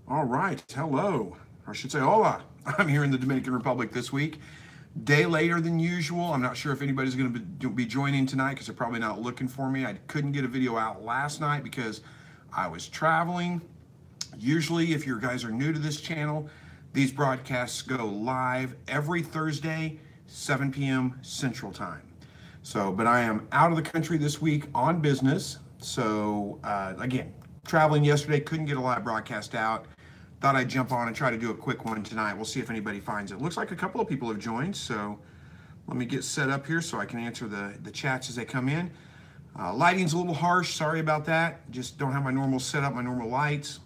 All right, hello, or I should say hola. I'm here in the Dominican Republic this week. Day later than usual. I'm not sure if anybody's going to be joining tonight because they're probably not looking for me. I couldn't get a video out last night because I was traveling. Usually, if you guys are new to this channel, these broadcasts go live every Thursday, 7 p.m. Central Time. But I am out of the country this week on business. Again, traveling yesterday, couldn't get a live broadcast out. Thought I'd jump on and try to do a quick one tonight. We'll see if anybody finds it. Looks like a couple of people have joined, so let me get set up here so I can answer the chats as they come in. Lighting's a little harsh, sorry about that. Just don't have my normal setup, my normal lights.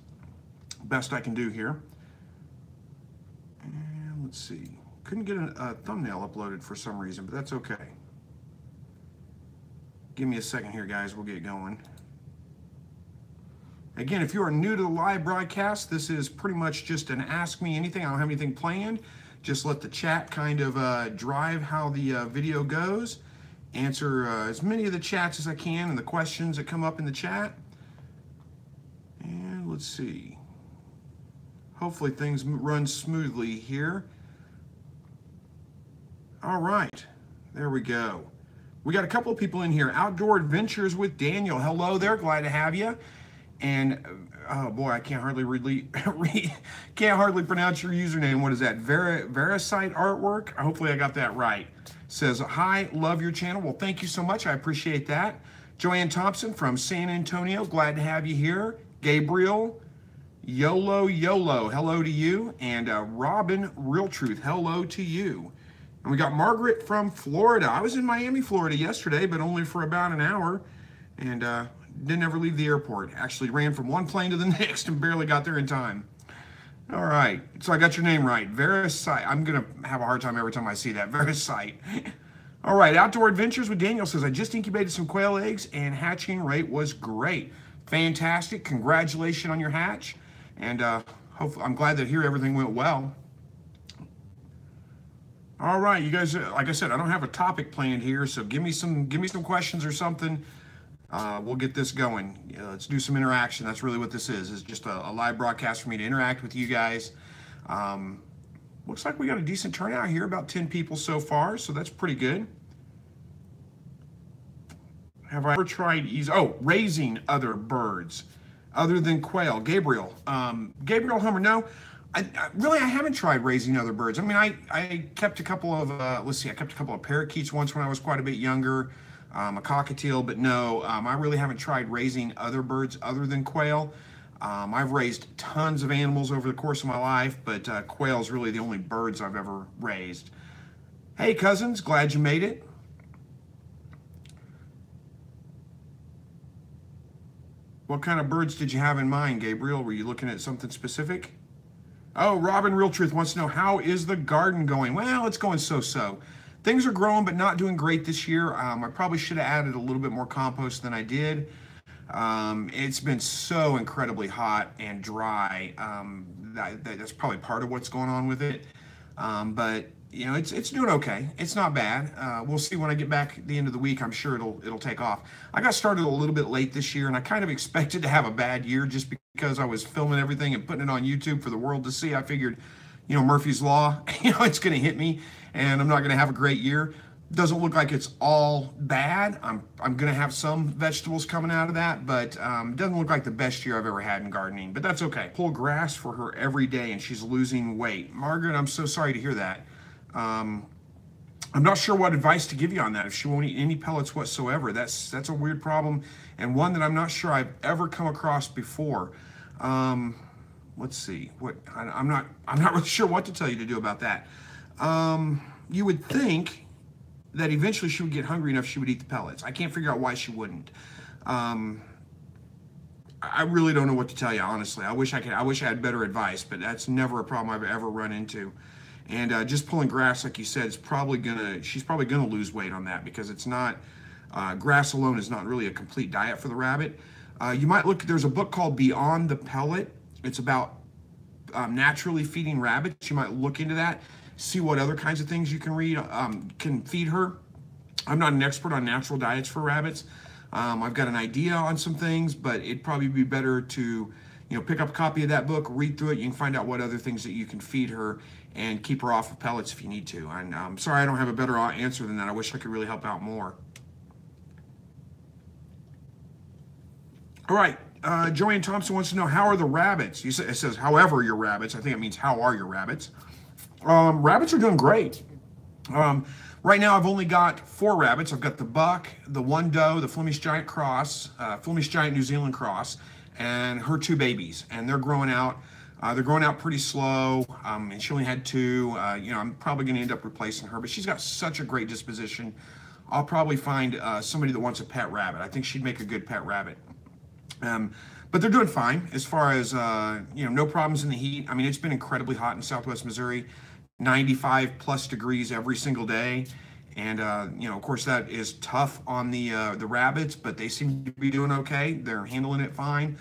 Best I can do here. And let's see. Couldn't get a thumbnail uploaded for some reason, but that's okay. Give me a second here, guys. We'll get going. Again, if you are new to the live broadcast, this is pretty much just an Ask Me Anything. I don't have anything planned. Just let the chat kind of drive how the video goes. Answer as many of the chats as I can and the questions that come up in the chat. And let's see. Hopefully things run smoothly here. All right, there we go. We got a couple of people in here. Outdoor Adventures with Daniel. Hello there, glad to have you. And oh boy, I can't hardly can't hardly pronounce your username. What is that? Verisite Artwork. Hopefully I got that right. Says, hi, love your channel. Well, thank you so much. I appreciate that. Joanne Thompson from San Antonio. Glad to have you here. Gabriel, YOLO, hello to you. And Robin, Real Truth, hello to you. And we got Margaret from Florida. I was in Miami, Florida yesterday, but only for about an hour. And didn't ever leave the airport. Actually ran from one plane to the next and barely got there in time. All right, so I got your name right. Verisite. I'm gonna have a hard time every time I see that. Verisite. All right, Outdoor Adventures with Daniel says, I just incubated some quail eggs and hatching rate was great. Fantastic, congratulations on your hatch. And hopefully, I'm glad to hear everything went well. All right, you guys, like I said, I don't have a topic planned here, so give me some questions or something. We'll get this going. Let's do some interaction. That's really what this is. It's just a live broadcast for me to interact with you guys. Looks like we got a decent turnout here, about 10 people so far, so that's pretty good. Have I ever tried raising other birds other than quail? Gabriel Hummer, no. I haven't tried raising other birds. I mean, I kept a couple of, I kept a couple of parakeets once when I was quite a bit younger. A cockatiel, but no, I really haven't tried raising other birds other than quail. I've raised tons of animals over the course of my life, but quail is really the only birds I've ever raised. Hey, cousins, glad you made it. What kind of birds did you have in mind, Gabriel? Were you looking at something specific? Oh, Robin Real Truth wants to know, how is the garden going? Well, it's going so-so. Things are growing, but not doing great this year. I probably should have added a little bit more compost than I did. It's been so incredibly hot and dry. That's probably part of what's going on with it. But you know, it's doing okay. It's not bad. We'll see when I get back at the end of the week. I'm sure it'll take off. I got started a little bit late this year, and I kind of expected to have a bad year just because I was filming everything and putting it on YouTube for the world to see. I figured, you know, Murphy's Law, it's going to hit me, and I'm not going to have a great year. Doesn't look like it's all bad. I'm going to have some vegetables coming out of that, but it doesn't look like the best year I've ever had in gardening, but that's okay. Pull grass for her every day, and she's losing weight. Margaret, I'm so sorry to hear that. I'm not sure what advice to give you on that. If she won't eat any pellets whatsoever, that's a weird problem, and one that I'm not sure I've ever come across before. Let's see. I'm not really sure what to tell you to do about that. You would think that eventually she would get hungry enough she would eat the pellets. I can't figure out why she wouldn't. I really don't know what to tell you, honestly. I wish I had better advice, but that's never a problem I've ever run into. And just pulling grass, like you said, she's probably gonna lose weight on that, because it's not, grass alone is not really a complete diet for the rabbit. You might look, there's a book called Beyond the Pellet. It's about naturally feeding rabbits. You might look into that, see what other kinds of things you can read, can feed her. I'm not an expert on natural diets for rabbits. I've got an idea on some things, but it'd probably be better to pick up a copy of that book, read through it. You can find out what other things that you can feed her and keep her off of pellets if you need to. And I'm sorry I don't have a better answer than that. I wish I could really help out more. All right, Joanne Thompson wants to know, how are the rabbits? It says, however your rabbits. I think it means, how are your rabbits? Rabbits are doing great. Right now, I've only got 4 rabbits. I've got the buck, the one doe, the Flemish Giant cross, Flemish Giant New Zealand cross, and her 2 babies. And they're growing out. They're growing out pretty slow, and she only had 2. I'm probably going to end up replacing her, but she's got such a great disposition. I'll probably find somebody that wants a pet rabbit. I think she'd make a good pet rabbit. But they're doing fine as far as, no problems in the heat. I mean, it's been incredibly hot in Southwest Missouri, 95 plus degrees every single day. And, of course, that is tough on the rabbits, but they seem to be doing okay. They're handling it fine.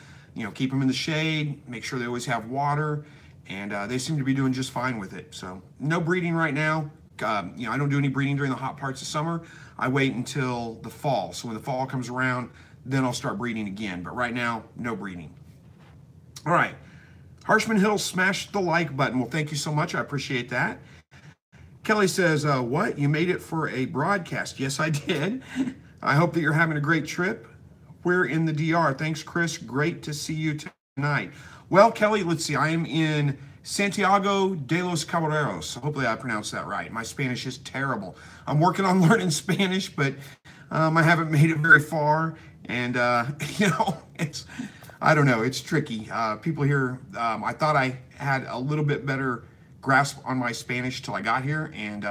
Keep them in the shade, make sure they always have water, and they seem to be doing just fine with it. So no breeding right now. I don't do any breeding during the hot parts of summer. I wait until the fall. So when the fall comes around, then I'll start breeding again. But right now, no breeding. All right. Harshman Hill smashed the like button. Well, thank you so much. I appreciate that. Kelly says, what? You made it for a broadcast? Yes, I did. I hope that you're having a great trip. We're in the DR. Thanks, Chris. Great to see you tonight. Well, Kelly, let's see. I am in Santiago de los Caballeros. Hopefully I pronounced that right. My Spanish is terrible. I'm working on learning Spanish, but I haven't made it very far. And, I don't know. It's tricky. People here, I thought I had a little bit better grasp on my Spanish till I got here. And,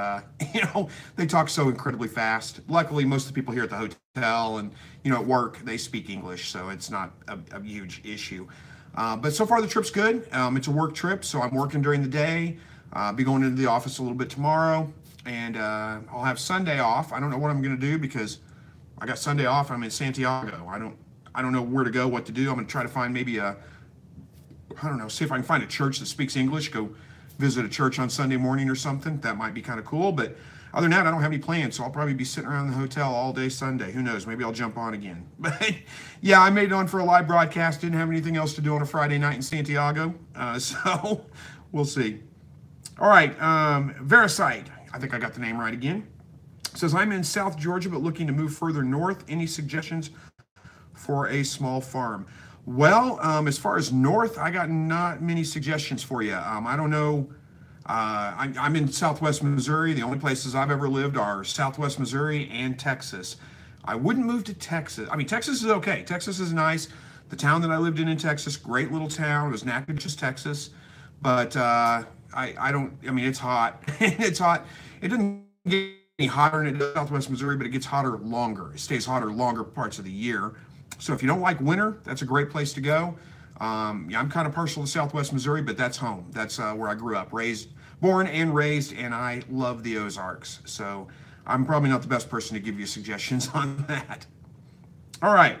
they talk so incredibly fast. Luckily, most of the people here at the hotel and, at work, they speak English. So it's not a huge issue. But so far the trip's good. It's a work trip. So I'm working during the day. I'll be going into the office a little bit tomorrow. And I'll have Sunday off. I don't know what I'm going to do because I got Sunday off. I'm in Santiago. I don't know where to go, what to do. I'm going to try to find maybe see if I can find a church that speaks English, go visit a church on Sunday morning or something. That might be kind of cool. But other than that, I don't have any plans. So I'll probably be sitting around the hotel all day Sunday. Who knows? Maybe I'll jump on again. But yeah, I made it on for a live broadcast. Didn't have anything else to do on a Friday night in Santiago. So we'll see. All right. Verasite. I think I got the name right again. Says, I'm in South Georgia, but looking to move further north. Any suggestions for a small farm? Well, as far as north, I got not many suggestions for you. I don't know. I'm in Southwest Missouri. The only places I've ever lived are Southwest Missouri and Texas. I wouldn't move to Texas. I mean, Texas is okay. Texas is nice. The town that I lived in Texas, great little town. It was Natchitoches, Texas. But it's hot. It's hot. It doesn't get any hotter in Southwest Missouri, but it gets hotter longer. It stays hotter longer parts of the year. So if you don't like winter, that's a great place to go. I'm kind of partial to Southwest Missouri, but that's home. That's where I grew up, born and raised, and I love the Ozarks. So I'm probably not the best person to give you suggestions on that. All right.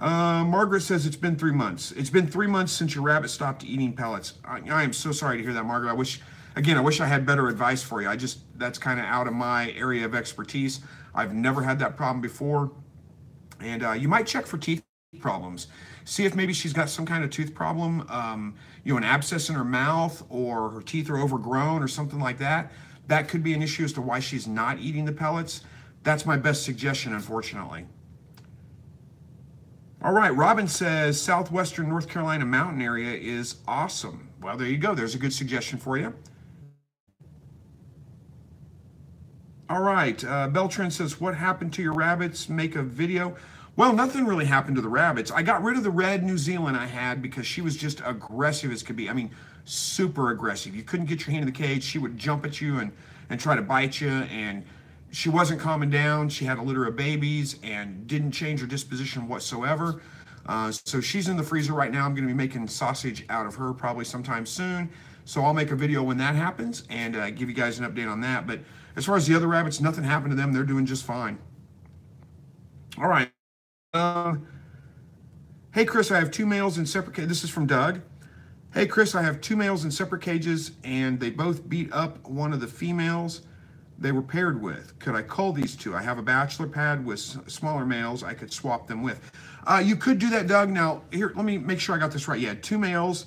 Margaret says it's been 3 months. It's been 3 months since your rabbit stopped eating pellets. I am so sorry to hear that, Margaret. I wish I had better advice for you. That's kind of out of my area of expertise. I've never had that problem before. And you might check for teeth problems. See if maybe she's got some kind of tooth problem, an abscess in her mouth, or her teeth are overgrown or something like that. That could be an issue as to why she's not eating the pellets. That's my best suggestion, unfortunately. All right, Robin says southwestern North Carolina mountain area is awesome. Well, there you go. There's a good suggestion for you. All right, Beltran says, what happened to your rabbits? Make a video. Well, nothing really happened to the rabbits. I got rid of the red New Zealand I had because she was just aggressive as could be. I mean, super aggressive. You couldn't get your hand in the cage. She would jump at you and try to bite you, and she wasn't calming down. She had a litter of babies and didn't change her disposition whatsoever. So she's in the freezer right now. I'm going to be making sausage out of her probably sometime soon. So I'll make a video when that happens and give you guys an update on that. But as far as the other rabbits, nothing happened to them. They're doing just fine. All right. Hey, Chris, I have 2 males in separate cages. This is from Doug. Hey, Chris, I have 2 males in separate cages, and they both beat up one of the females. they were paired with. Could I cull these two? I have a bachelor pad with smaller males I could swap them with. You could do that, Doug. Now, here, let me make sure I got this right. You had two males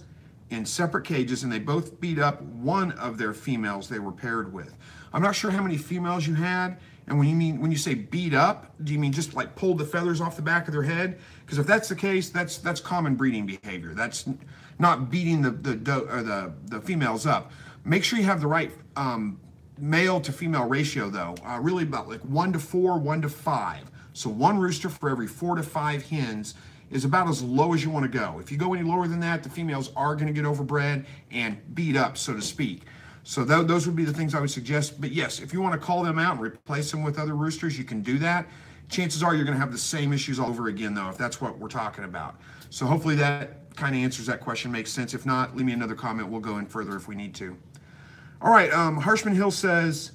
in separate cages, and they both beat up one of their females they were paired with. I'm not sure how many females you had, and when you say beat up, do you mean just like pulled the feathers off the back of their head? Because if that's the case, that's common breeding behavior. That's not beating the females up. Make sure you have the right male to female ratio, though. Really about like 1 to 4, 1 to 5. So one rooster for every 4 to 5 hens is about as low as you want to go. If you go any lower than that, the females are going to get overbred and beat up, so to speak. So those would be the things I would suggest. But yes, if you want to call them out and replace them with other roosters, you can do that. Chances are you're going to have the same issues all over again, though, if that's what we're talking about. So hopefully that kind of answers that question, makes sense. If not, leave me another comment. We'll go in further if we need to. All right, Harshman Hill says,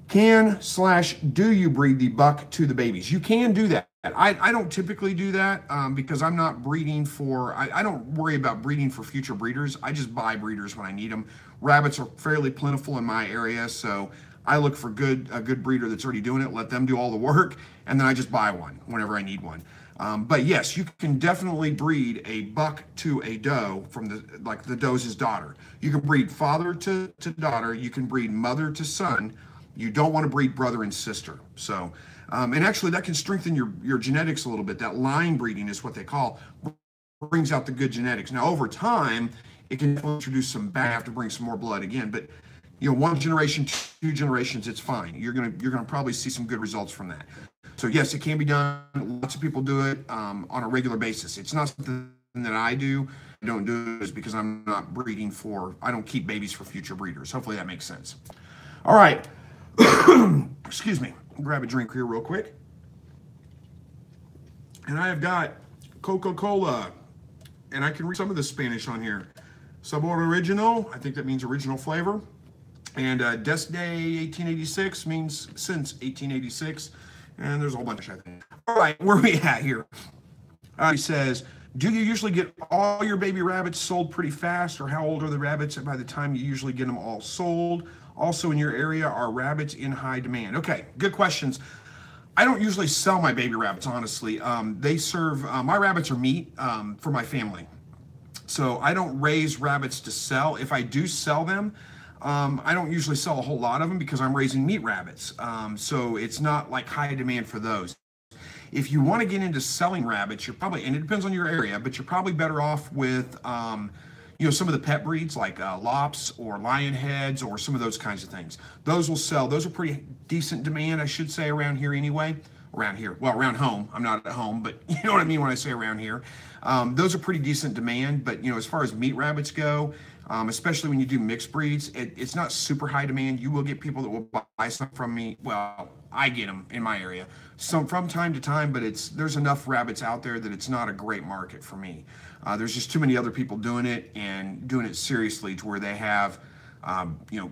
do you breed the buck to the babies? You can do that. I don't typically do that because I'm not breeding for, I don't worry about breeding for future breeders. I just buy breeders when I need them. Rabbits are fairly plentiful in my area, so I look for a good breeder that's already doing it, let them do all the work, and then I just buy one whenever I need one. But yes, you can definitely breed a buck to a doe from the doe's daughter. You can breed father to daughter. You can breed mother to son. You don't want to breed brother and sister. So, and actually that can strengthen your genetics a little bit. That line breeding is what they call, brings out the good genetics. Now over time, it can introduce some bad, have to bring some more blood again. But you know, 1 generation, 2 generations, it's fine. You're gonna probably see some good results from that. So yes, it can be done. Lots of people do it on a regular basis. It's not something that I do. I don't do it because I'm not breeding for, I don't keep babies for future breeders. Hopefully that makes sense. All right. Excuse me. Grab a drink here real quick. And I have got Coca-Cola. And I can read some of the Spanish on here. Sabor original, I think that means original flavor. And Desde 1886 means since 1886. And there's a whole bunch, I think. All right, where are we at here? He says, do you usually get all your baby rabbits sold pretty fast, or how old are the rabbits by the time you usually get them all sold? Also in your area, are rabbits in high demand? Okay, good questions. I don't usually sell my baby rabbits, honestly. They serve, my rabbits are meat for my family. So I don't raise rabbits to sell. If I do sell them, I don't usually sell a whole lot of them because I'm raising meat rabbits. So it's not like high demand for those. If you want to get into selling rabbits, you're probably, and it depends on your area, but you're probably better off with, you know, some of the pet breeds like lops or lion heads or some of those kinds of things. Those will sell. Those are pretty decent demand, I should say, around here anyway. Around here, well, around home. I'm not at home, but you know what I mean when I say around here. Those are pretty decent demand, but you know, as far as meat rabbits go, especially when you do mixed breeds, it's not super high demand. You will get people that will buy some from me. Well, I get them in my area, some from time to time, but there's enough rabbits out there that it's not a great market for me. There's just too many other people doing it and doing it seriously to where they have, you know,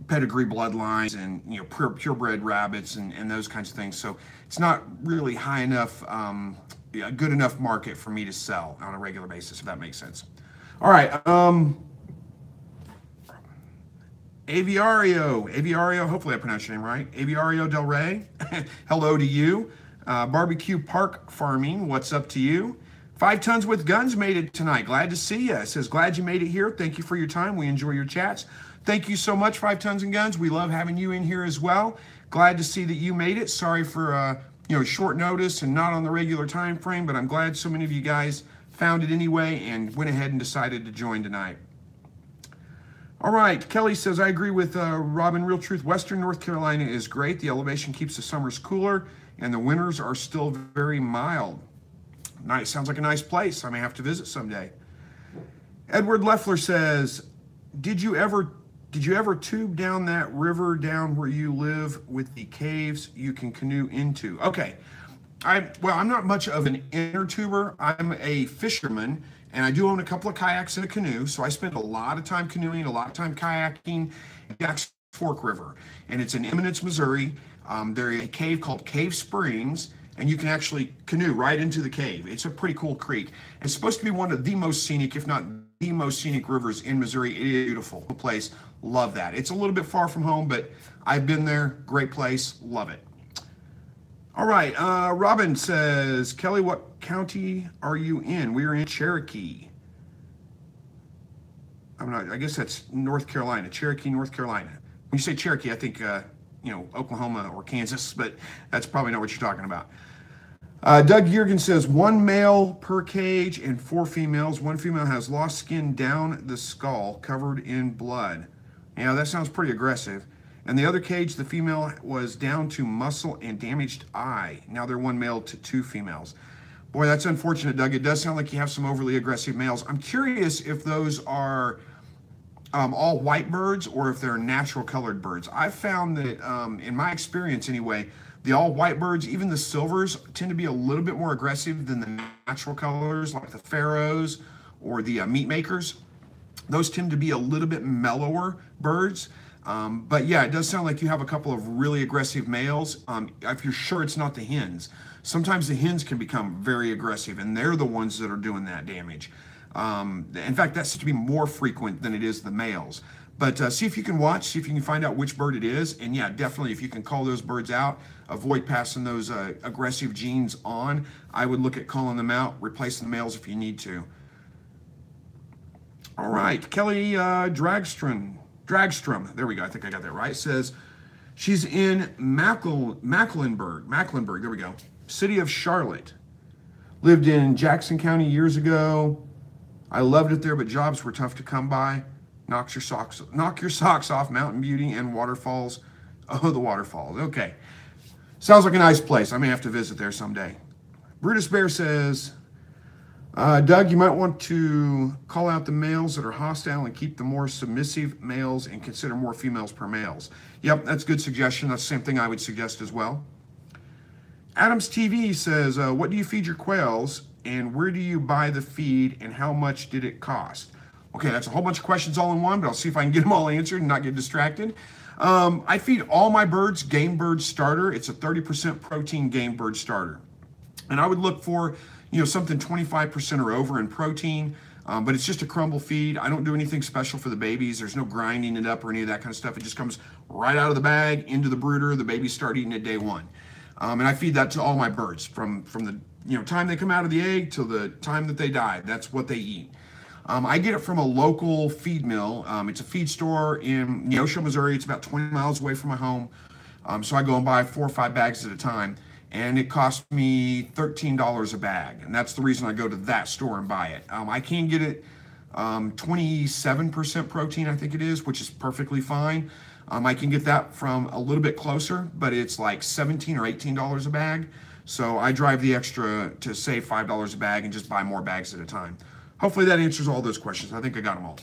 pedigree bloodlines and, you know, purebred rabbits and those kinds of things. So it's not really high enough, a good enough market for me to sell on a regular basis, if that makes sense. All right. Aviario, hopefully I pronounced your name right. Aviario Del Rey, hello to you. Barbecue Park Farming, what's up to you? 5 Tons with Guns made it tonight. Glad to see you. It says, glad you made it here. Thank you for your time. We enjoy your chats. Thank you so much, 5 Tons and Guns. We love having you in here as well. Glad to see that you made it. Sorry for you know, short notice and not on the regular time frame, but I'm glad so many of you guys found it anyway and went ahead and decided to join tonight. All right, Kelly says, I agree with Robin Real Truth. Western North Carolina is great. The elevation keeps the summers cooler and the winters are still very mild. Nice, sounds like a nice place. I may have to visit someday. Edward Leffler says, did you ever tube down that river down where you live with the caves you can canoe into? Okay, well, I'm not much of an inner tuber. I'm a fisherman, and I do own a couple of kayaks and a canoe, so I spend a lot of time canoeing, a lot of time kayaking at Jack's Fork River, and it's in Eminence, Missouri. There's a cave called Cave Springs, and you can actually canoe right into the cave. It's a pretty cool creek. It's supposed to be one of the most scenic, if not the most scenic rivers in Missouri. It is a beautiful place. Love that. It's a little bit far from home, but I've been there. Great place. Love it. All right. Robin says, Kelly, what county are you in? We're in Cherokee. I guess that's North Carolina, Cherokee, North Carolina. When you say Cherokee, I think, Oklahoma or Kansas, but that's probably not what you're talking about. Doug Yergin says, 1 male per cage and 4 females. 1 female has lost skin down the skull, covered in blood. Yeah, that sounds pretty aggressive. And the other cage, the female was down to muscle and damaged eye. Now they're 1 male to 2 females. Boy, that's unfortunate, Doug. It does sound like you have some overly aggressive males. I'm curious if those are all white birds or if they're natural colored birds. I've found that, in my experience anyway, the all white birds, even the silvers, tend to be a little bit more aggressive than the natural colors, like the pharaohs or the meat makers. Those tend to be a little bit mellower birds. But yeah, it does sound like you have a couple of really aggressive males. If you're sure it's not the hens. Sometimes the hens can become very aggressive, and they're the ones that are doing that damage. In fact, that seems to be more frequent than it is the males. But see if you can watch, see if you can find out which bird it is. And yeah, definitely, if you can call those birds out, avoid passing those aggressive genes on. I would look at calling them out, replacing the males if you need to. All right, Kelly Dragstrom, there we go, I think I got that right, says she's in Mecklenburg, there we go, city of Charlotte. Lived in Jackson County years ago. I loved it there, but jobs were tough to come by. Knock your socks off, Mountain Beauty and waterfalls. Oh, the waterfalls, okay. Sounds like a nice place. I may have to visit there someday. Brutus Bear says, Doug, you might want to call out the males that are hostile and keep the more submissive males and consider more females per males. Yep, that's a good suggestion. That's the same thing I would suggest as well. Adams TV says, what do you feed your quails and where do you buy the feed and how much did it cost? Okay, that's a whole bunch of questions all in one, but I'll see if I can get them all answered and not get distracted. I feed all my birds Game Bird Starter. It's a 30% protein Game Bird Starter. And I would look for, something 25% or over in protein, but it's just a crumble feed. I don't do anything special for the babies. There's no grinding it up or any of that kind of stuff. It just comes right out of the bag into the brooder. The babies start eating it day one. And I feed that to all my birds from the time they come out of the egg till the time that they die. That's what they eat. I get it from a local feed mill. It's a feed store in Neosho, Missouri. It's about 20 miles away from my home. So I go and buy 4 or 5 bags at a time. And it costs me $13 a bag. And that's the reason I go to that store and buy it. I can get it 27% protein, I think it is, which is perfectly fine. I can get that from a little bit closer, but it's like $17 or $18 a bag. So I drive the extra to save $5 a bag and just buy more bags at a time. Hopefully that answers all those questions. I think I got them all.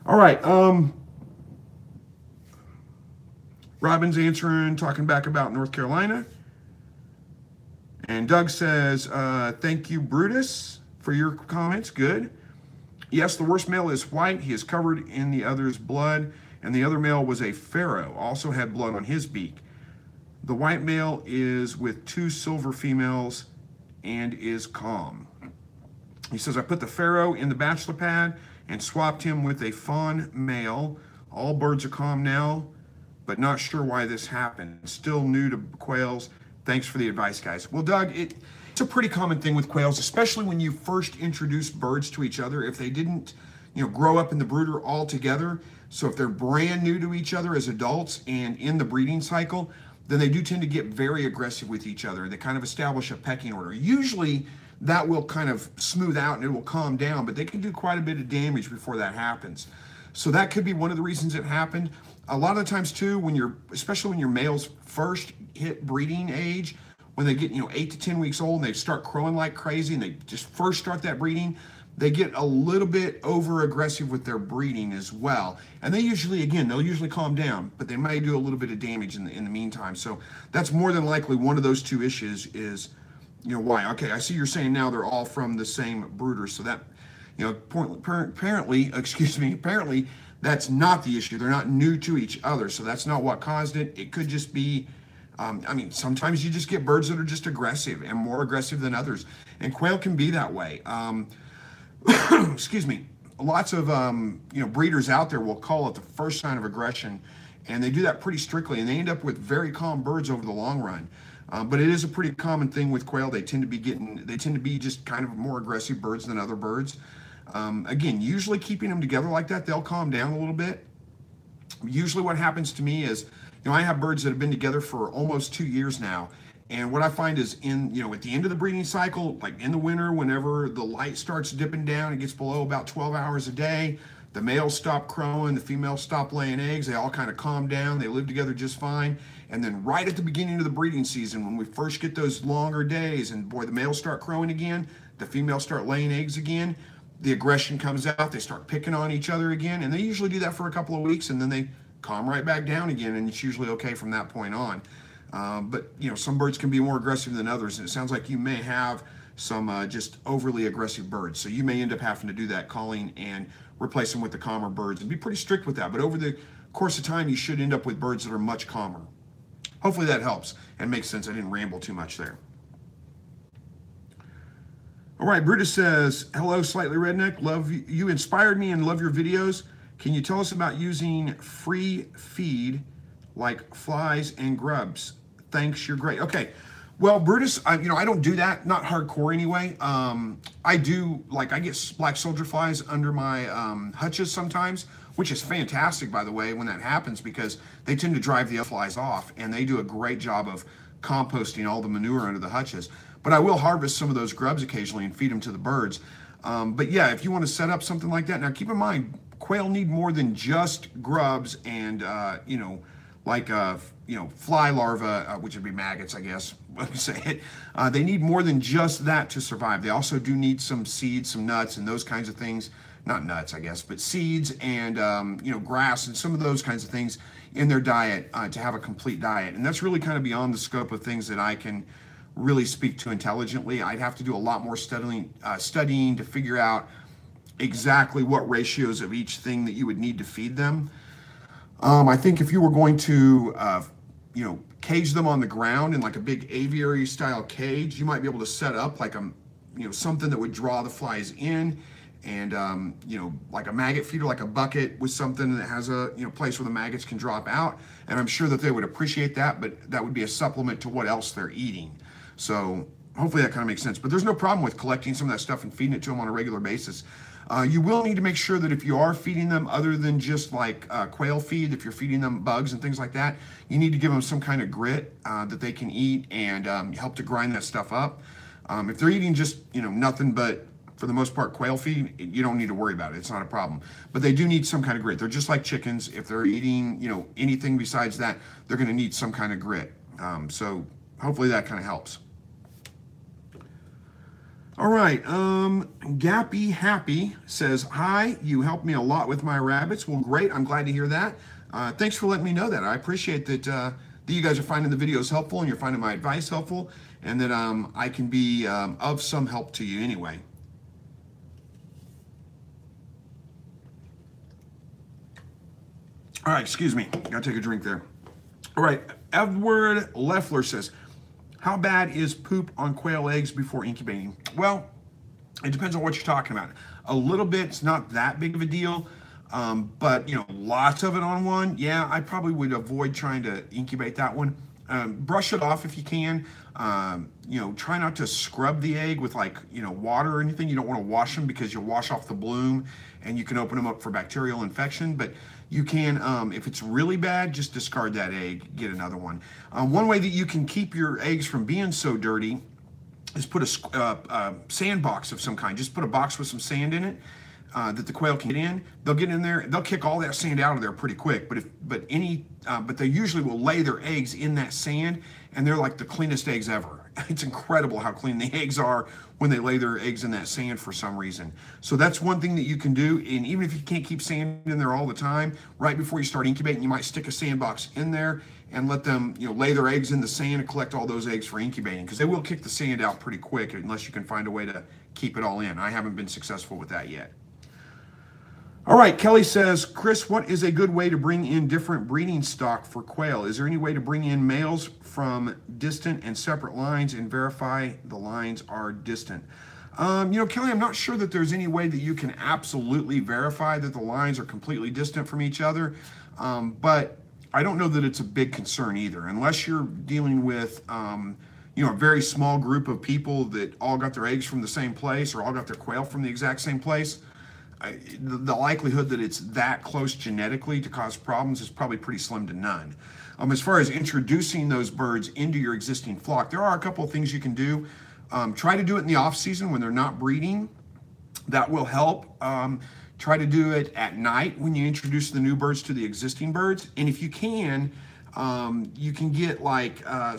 All right. Robin's answering, talking back about North Carolina. And Doug says, thank you, Brutus, for your comments. Good. Yes, the worst male is white. He is covered in the other's blood. And the other male was a pharaoh, also had blood on his beak. The white male is with 2 silver females and is calm. He says, I put the pharaoh in the bachelor pad and swapped him with a fawn male. All birds are calm now, but not sure why this happened. Still new to quails. Thanks for the advice, guys. Well, Doug, it's a pretty common thing with quails, especially when you first introduce birds to each other. If they didn't, grow up in the brooder all together, so if they're brand new to each other as adults and in the breeding cycle, then they do tend to get very aggressive with each other. They kind of establish a pecking order. Usually, that will kind of smooth out and it will calm down, but they can do quite a bit of damage before that happens. So that could be one of the reasons it happened. A lot of the times too, especially when your males first hit breeding age, when they get 8 to 10 weeks old and they start crowing like crazy and they just first start that breeding, they get a little bit over aggressive with their breeding as well. And they'll usually calm down, but they may do a little bit of damage in the meantime. So that's more than likely one of those two issues is, why. Okay, I see you're saying now they're all from the same brooder. So that, apparently that's not the issue. They're not new to each other. So that's not what caused it. It could just be I mean, sometimes you just get birds that are just aggressive and more aggressive than others. And quail can be that way. Excuse me. Lots of breeders out there will call it the first sign of aggression, and they do that pretty strictly, and they end up with very calm birds over the long run. But it is a pretty common thing with quail. They tend to be just kind of more aggressive birds than other birds. Again, usually keeping them together like that, they'll calm down a little bit. Usually what happens to me is, I have birds that have been together for almost 2 years now. And what I find is at the end of the breeding cycle, like in the winter, whenever the light starts dipping down, it gets below about 12 hours a day, the males stop crowing, the females stop laying eggs, they all kind of calm down, they live together just fine. And then right at the beginning of the breeding season, when we first get those longer days and boy, the males start crowing again, the females start laying eggs again, the aggression comes out, they start picking on each other again, and they usually do that for a couple of weeks, and then they calm right back down again, and it's usually okay from that point on. But some birds can be more aggressive than others, and it sounds like you may have some just overly aggressive birds. So you may end up having to do that calling and replace them with the calmer birds, and be pretty strict with that. But over the course of time, you should end up with birds that are much calmer. Hopefully that helps and makes sense. I didn't ramble too much there. All right, Brutus says, hello, Slightly Redneck. Love you inspired me and love your videos. Can you tell us about using free feed like flies and grubs? Thanks, you're great. Okay, well, Brutus, I don't do that, not hardcore anyway. I do, I get black soldier flies under my hutches sometimes, which is fantastic, by the way, when that happens, because they tend to drive the other flies off, and they do a great job of composting all the manure under the hutches. But I will harvest some of those grubs occasionally and feed them to the birds. But yeah, if you want to set up something like that, now keep in mind, quail need more than just grubs and, fly larvae, which would be maggots, I guess, let me say it. They need more than just that to survive. They also do need some seeds, some nuts, and those kinds of things. Not nuts, I guess, but seeds and, grass and some of those kinds of things in their diet to have a complete diet. And that's really kind of beyond the scope of things that I can really speak to intelligently. I'd have to do a lot more studying to figure out exactly what ratios of each thing that you would need to feed them. I think if you were going to, cage them on the ground in like a big aviary style cage, you might be able to set up like something that would draw the flies in, and like a maggot feeder, like a bucket with something that has a place where the maggots can drop out. And I'm sure that they would appreciate that, but that would be a supplement to what else they're eating. So hopefully that kind of makes sense. But there's no problem with collecting some of that stuff and feeding it to them on a regular basis. You will need to make sure that if you are feeding them other than just like quail feed, if you're feeding them bugs and things like that, you need to give them some kind of grit that they can eat and help to grind that stuff up. If they're eating just nothing but, for the most part, quail feed, you don't need to worry about it. It's not a problem. But they do need some kind of grit. They're just like chickens. If they're eating anything besides that, they're going to need some kind of grit. So hopefully that kind of helps. All right, Gappy Happy says, hi, you helped me a lot with my rabbits. Well, great, I'm glad to hear that. Thanks for letting me know that. I appreciate that you guys are finding the videos helpful and you're finding my advice helpful, and that I can be of some help to you anyway. All right, excuse me, gotta take a drink there. All right, Edward Leffler says, how bad is poop on quail eggs before incubating? Well, it depends on what you're talking about. A little bit's not that big of a deal, but lots of it on one, yeah, I probably would avoid trying to incubate that one. Brush it off if you can. Try not to scrub the egg with water or anything. You don't want to wash them because you'll wash off the bloom and you can open them up for bacterial infection. But you can, if it's really bad, just discard that egg, get another one. One way that you can keep your eggs from being so dirty is put a sand box of some kind. Just put a box with some sand in it that the quail can get in. They'll get in there, they'll kick all that sand out of there pretty quick, but they usually will lay their eggs in that sand, and they're like the cleanest eggs ever. It's incredible how clean the eggs are when they lay their eggs in that sand for some reason. So that's one thing that you can do. And even if you can't keep sand in there all the time, right before you start incubating, you might stick a sandbox in there and let them lay their eggs in the sand and collect all those eggs for incubating, because they will kick the sand out pretty quick unless you can find a way to keep it all in. I haven't been successful with that yet. All right, Kelly says, Chris, what is a good way to bring in different breeding stock for quail? Is there any way to bring in males from distant and separate lines and verify the lines are distant? Kelly, I'm not sure that there's any way that you can absolutely verify that the lines are completely distant from each other, but I don't know that it's a big concern either, unless you're dealing with, a very small group of people that all got their eggs from the same place or all got their quail from the exact same place. The likelihood that it's that close genetically to cause problems is probably pretty slim to none. As far as introducing those birds into your existing flock, there are a couple of things you can do. Try to do it in the off season when they're not breeding. That will help. Try to do it at night when you introduce the new birds to the existing birds. And if you can get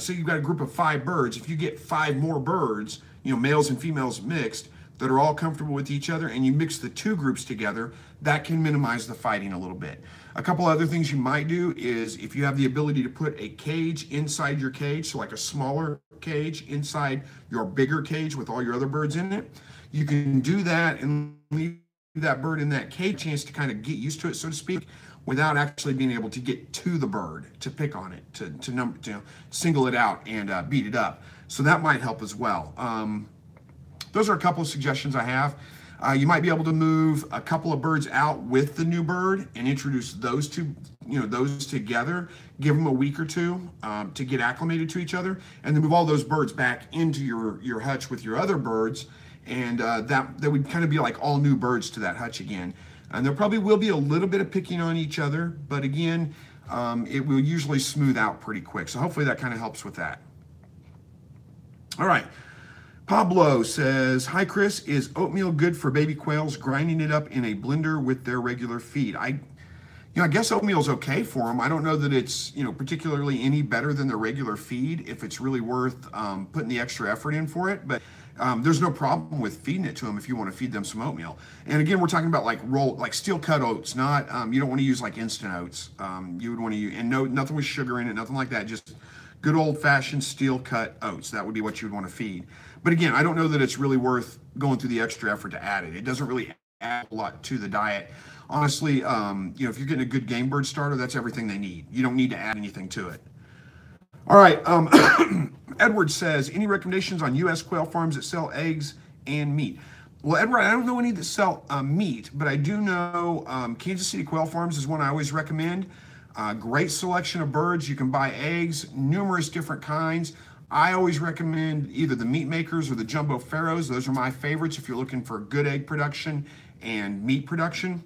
so you've got a group of 5 birds. If you get 5 more birds, males and females mixed, that are all comfortable with each other, and you mix the 2 groups together, that can minimize the fighting a little bit. A couple other things you might do is if you have the ability to put a cage inside your cage, so like a smaller cage inside your bigger cage with all your other birds in it, you can do that and leave that bird in that cage chance to kind of get used to it, so to speak, without actually being able to get to the bird, to pick on it, to single it out and beat it up. So that might help as well. Those are a couple of suggestions I have. You might be able to move a couple of birds out with the new bird and introduce those those together. Give them a week or 2 to get acclimated to each other, and then move all those birds back into your hutch with your other birds, and that would kind of be like all new birds to that hutch again. And there probably will be a little bit of picking on each other, but again, it will usually smooth out pretty quick. So hopefully that kind of helps with that. All right. Pablo says, hi Chris, is oatmeal good for baby quails, grinding it up in a blender with their regular feed? I guess oatmeal's okay for them. I don't know that it's, particularly any better than the regular feed if it's really worth putting the extra effort in for it. But there's no problem with feeding it to them if you want to feed them some oatmeal. And again, we're talking about like steel cut oats, not, you don't want to use like instant oats. You would want to use, and nothing with sugar in it, nothing like that, just good old fashioned steel cut oats. That would be what you would want to feed. But again, I don't know that it's really worth going through the extra effort to add it. It doesn't really add a lot to the diet. Honestly, if you're getting a good game bird starter, that's everything they need. You don't need to add anything to it. All right, Edward says, any recommendations on U.S. quail farms that sell eggs and meat? Well, Edward, I don't know any that sell meat, but I do know Kansas City Quail Farms is one I always recommend. Great selection of birds. You can buy eggs, numerous different kinds. I always recommend either the meat makers or the jumbo pharaohs. Those are my favorites if you're looking for good egg production and meat production.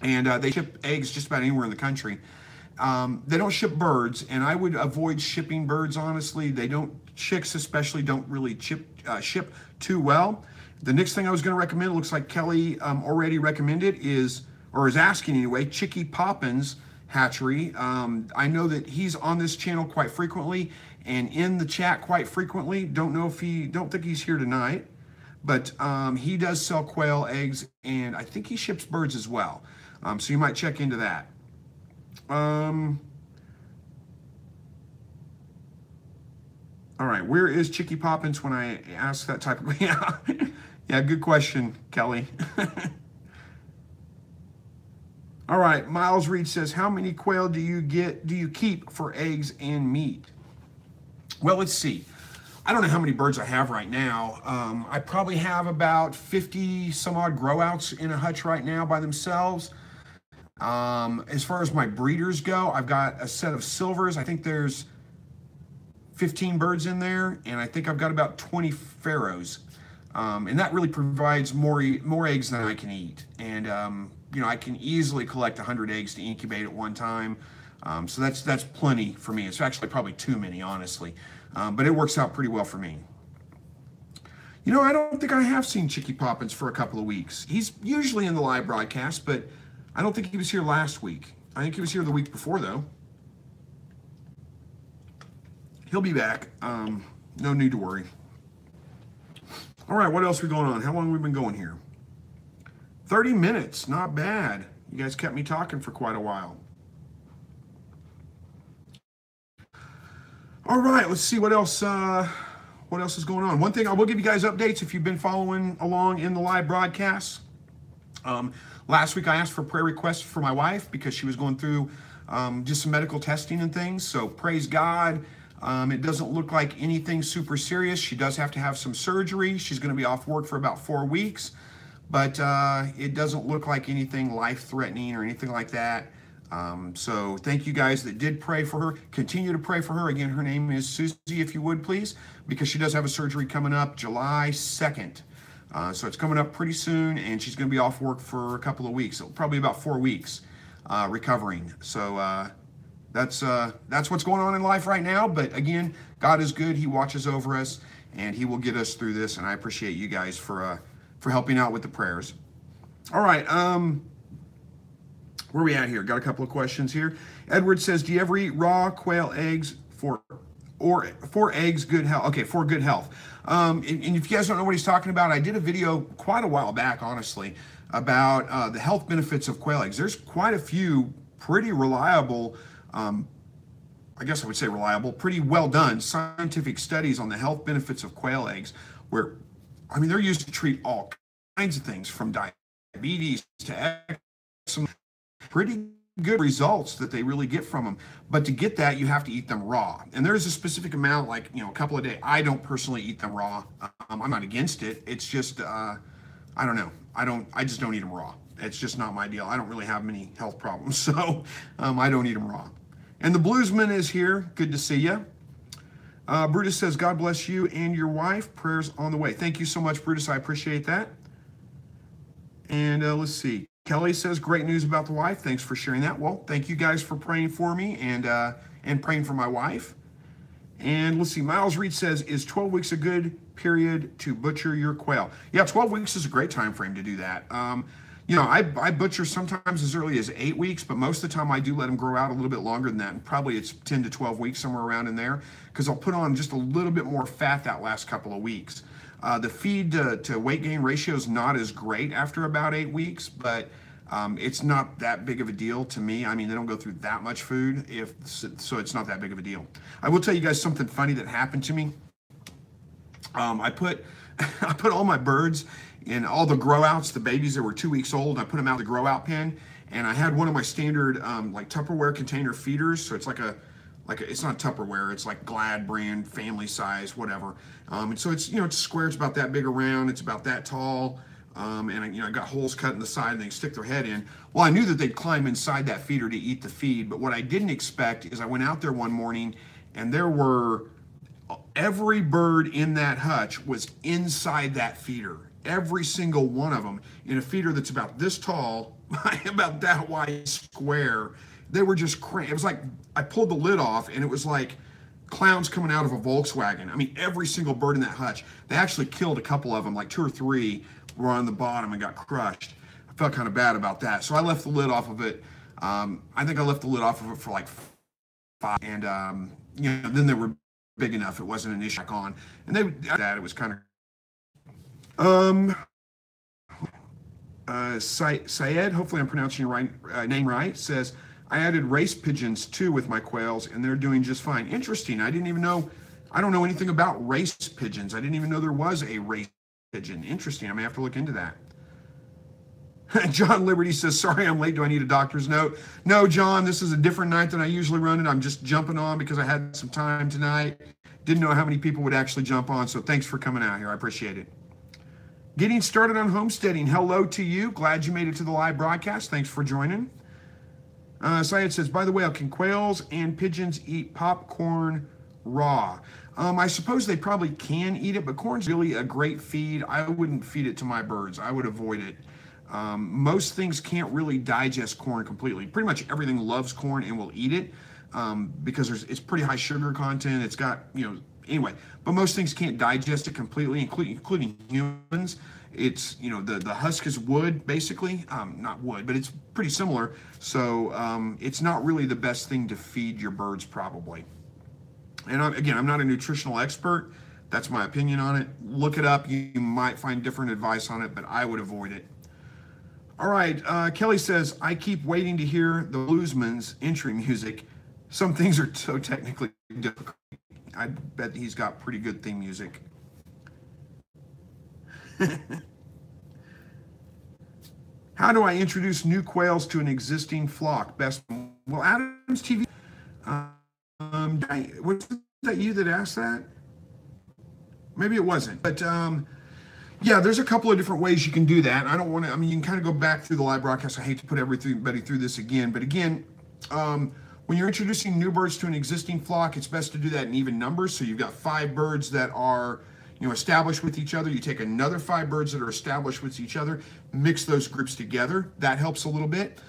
And they ship eggs just about anywhere in the country. They don't ship birds, and I would avoid shipping birds, honestly. Chicks especially don't really ship too well. The next thing I was going to recommend, looks like Kelly already recommended, is asking anyway, Chicky Poppins Hatchery. I know that he's on this channel quite frequently and in the chat quite frequently. Don't think he's here tonight, but he does sell quail eggs, and I think he ships birds as well. So you might check into that. All right, where is Chicky Poppins when I ask that type of, yeah, good question, Kelly. All right, Miles Reed says, how many quail do you keep for eggs and meat? Well, let's see. I don't know how many birds I have right now. I probably have about 50 some odd grow outs in a hutch right now by themselves. As far as my breeders go, I've got a set of silvers. I think there's 15 birds in there, and I think I've got about 20 pharaohs. And that really provides more eggs than I can eat. And I can easily collect 100 eggs to incubate at one time. So that's plenty for me. It's actually probably too many, honestly. But it works out pretty well for me. I don't think I have seen Chicky Poppins for a couple of weeks. He's usually in the live broadcast, but I don't think he was here last week. I think he was here the week before, though. He'll be back. No need to worry. All right, what else we going on? How long have we been going here? 30 minutes, not bad. You guys kept me talking for quite a while. All right, let's see what else is going on. One thing, I will give you guys updates if you've been following along in the live broadcasts. Last week I asked for prayer requests for my wife because she was going through just some medical testing and things. So praise God. It doesn't look like anything super serious. She does have to have some surgery. She's going to be off work for about 4 weeks, but it doesn't look like anything life-threatening or anything like that. So thank you guys that did pray for her. Continue to pray for her. Again, her name is Susie, if you would, please, because she does have a surgery coming up July 2nd. So it's coming up pretty soon, and she's going to be off work for a couple of weeks, so probably about 4 weeks recovering. So that's what's going on in life right now. But again, God is good. He watches over us, and He will get us through this. And I appreciate you guys for helping out with the prayers. All right. Where are we at here? Got a couple of questions here. Edward says, do you ever eat raw quail eggs for eggs good health? Okay, for good health. And if you guys don't know what he's talking about, I did a video quite a while back, honestly, about the health benefits of quail eggs. There's quite a few pretty reliable, I guess I would say reliable, pretty well done scientific studies on the health benefits of quail eggs, where, I mean, they're used to treat all kinds of things from diabetes to eczema. Pretty good results that they really get from them. But to get that, you have to eat them raw. And there's a specific amount, like, a couple a day. I don't personally eat them raw. I'm not against it. It's just, I don't know. I just don't eat them raw. It's just not my deal. I don't really have many health problems, so I don't eat them raw. And the Bluesman is here. Good to see you. Brutus says, God bless you and your wife. Prayers on the way. Thank you so much, Brutus. I appreciate that. And let's see. Kelly says, great news about the wife. Thanks for sharing that. Well, thank you guys for praying for me and praying for my wife. And let's see, Miles Reed says, is 12 weeks a good period to butcher your quail? Yeah, 12 weeks is a great time frame to do that. I butcher sometimes as early as 8 weeks, but most of the time I do let them grow out a little bit longer than that. And probably it's 10 to 12 weeks, somewhere around in there, because I'll put on just a little bit more fat that last couple of weeks. The feed to weight gain ratio is not as great after about 8 weeks, but it's not that big of a deal to me. I mean, they don't go through that much food, so it's not that big of a deal. I will tell you guys something funny that happened to me. I put all my birds in all the grow outs, the babies that were 2 weeks old. I put them out of the grow out pen, and I had one of my standard like Tupperware container feeders. So it's it's not Tupperware, it's like Glad brand, family size, whatever. And so it's, it's square, it's about that big around, it's about that tall. And I got holes cut in the side and they stick their head in. Well, I knew that they'd climb inside that feeder to eat the feed, but what I didn't expect is I went out there one morning and there were, every bird in that hutch was inside that feeder. Every single one of them in a feeder that's about this tall, about that wide square. They were just crazy. It was like I pulled the lid off and it was like clowns coming out of a Volkswagen. I mean, every single bird in that hutch. They actually killed a couple of them, like 2 or 3 were on the bottom and got crushed. I felt kind of bad about that. So I left the lid off of it. I think I left the lid off of it for like 5. And, then they were big enough. It wasn't an issue on. And it was kind of, Syed, hopefully I'm pronouncing your name right, says, I added race pigeons too with my quails and they're doing just fine. Interesting. I don't know anything about race pigeons. I didn't even know there was a race pigeon. Interesting. I may have to look into that. John Liberty says, sorry I'm late. Do I need a doctor's note? No, John, this is a different night than I usually run it. I'm just jumping on because I had some time tonight. Didn't know how many people would actually jump on. So thanks for coming out here. I appreciate it. Getting started on homesteading. Hello to you. Glad you made it to the live broadcast. Thanks for joining. Syed says, by the way, can quails and pigeons eat popcorn raw? I suppose they probably can eat it, but corn's really a great feed. I wouldn't feed it to my birds. I would avoid it. Most things can't really digest corn completely. Pretty much everything loves corn and will eat it because it's pretty high sugar content. It's got, anyway, but most things can't digest it completely, including humans. It's, the husk is wood, basically. Not wood, but it's pretty similar. So it's not really the best thing to feed your birds, probably. And I'm not a nutritional expert. That's my opinion on it. Look it up. You might find different advice on it, but I would avoid it. All right. Kelly says, I keep waiting to hear the Bluesman's entry music. Some things are so technically difficult. I bet he's got pretty good theme music. How do I introduce new quails to an existing flock? Best, well, Adams TV. Was that you that asked that? Maybe it wasn't, but yeah, there's a couple of different ways you can do that. I don't want to, I mean, you can kind of go back through the live broadcast. I hate to put everybody through this again, but again, when you're introducing new birds to an existing flock, it's best to do that in even numbers. So you've got 5 birds that are, you know, established with each other. You take another 5 birds that are established with each other, mix those groups together. That helps a little bit.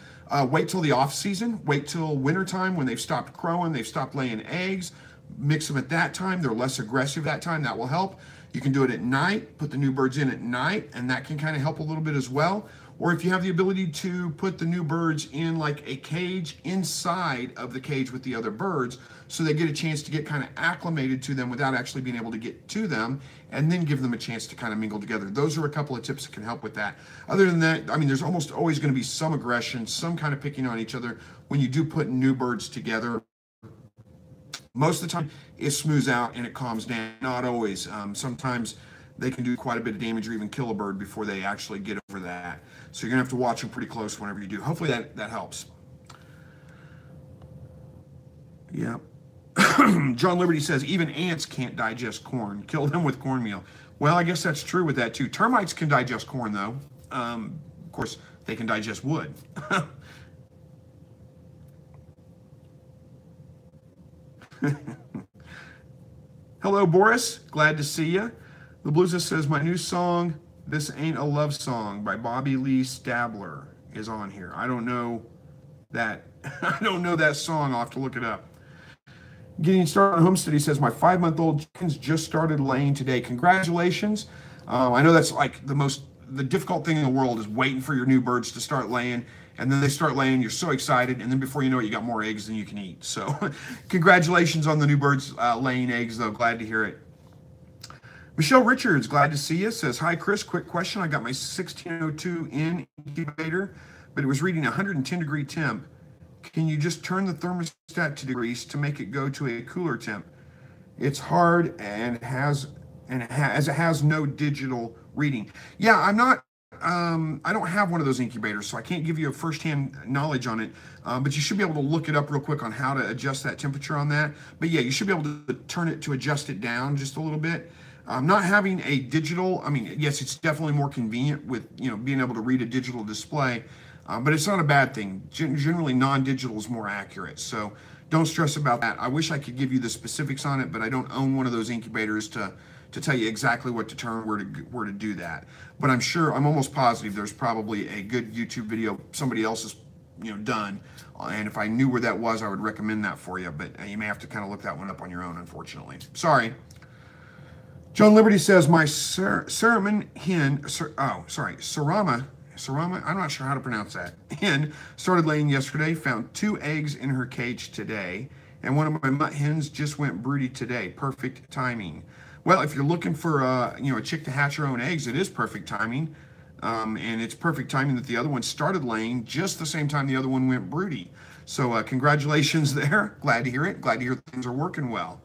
Wait till the off season. Wait till wintertime when they've stopped crowing, they've stopped laying eggs. Mix them at that time. They're less aggressive that time. That will help. You can do it at night, put the new birds in at night, and that can kind of help a little bit as well. Or if you have the ability to put the new birds in like a cage inside of the cage with the other birds, so they get a chance to get kind of acclimated to them without actually being able to get to them, and then give them a chance to kind of mingle together. Those are a couple of tips that can help with that. Other than that, I mean, there's almost always going to be some aggression, some kind of picking on each other when you do put new birds together. Most of the time, it smooths out and it calms down. Not always. Sometimes they can do quite a bit of damage or even kill a bird before they actually get over that. So you're going to have to watch them pretty close whenever you do. Hopefully that helps. Yeah. John Liberty says, even ants can't digest corn. Kill them with cornmeal. Well, I guess that's true with that too. Termites can digest corn though. Of course, they can digest wood. Hello, Boris. Glad to see you. The Bluesist says, my new song, This Ain't a Love Song by Bobby Lee Stabler is on here. I don't know that. I don't know that song. I'll have to look it up. Getting started on homestead, he says, my 5-month-old chickens just started laying today. Congratulations. I know that's like the difficult thing in the world is waiting for your new birds to start laying. And then they start laying, you're so excited, and then before you know it, you got more eggs than you can eat. So congratulations on the new birds laying eggs, though. Glad to hear it. Michelle Richards, glad to see you, says, hi, Chris, quick question. I got my 1602 in incubator, but it was reading 110 degree temp. Can you just turn the thermostat to degrees to make it go to a cooler temp? It's hard and as it has no digital reading. Yeah, I don't have one of those incubators, so I can't give you a firsthand knowledge on it, but you should be able to look it up real quick on how to adjust that temperature on that. But yeah, you should be able to turn it to adjust it down just a little bit. Not having a digital, I mean, yes, it's definitely more convenient with, you know, being able to read a digital display, but it's not a bad thing. Generally, non-digital is more accurate, so don't stress about that. I wish I could give you the specifics on it, but I don't own one of those incubators to tell you exactly what to turn, where to do that. But I'm almost positive there's probably a good YouTube video somebody else has, you know, done. And if I knew where that was, I would recommend that for you. But you may have to kind of look that one up on your own, unfortunately. Sorry. John Liberty says, my Sarama, I'm not sure how to pronounce that, hen started laying yesterday, found 2 eggs in her cage today, and one of my mutt hens just went broody today. Perfect timing. Well, if you're looking for a chick to hatch her own eggs, it is perfect timing. And it's perfect timing that the other one started laying just the same time the other one went broody. So congratulations there. Glad to hear it. Glad to hear things are working well.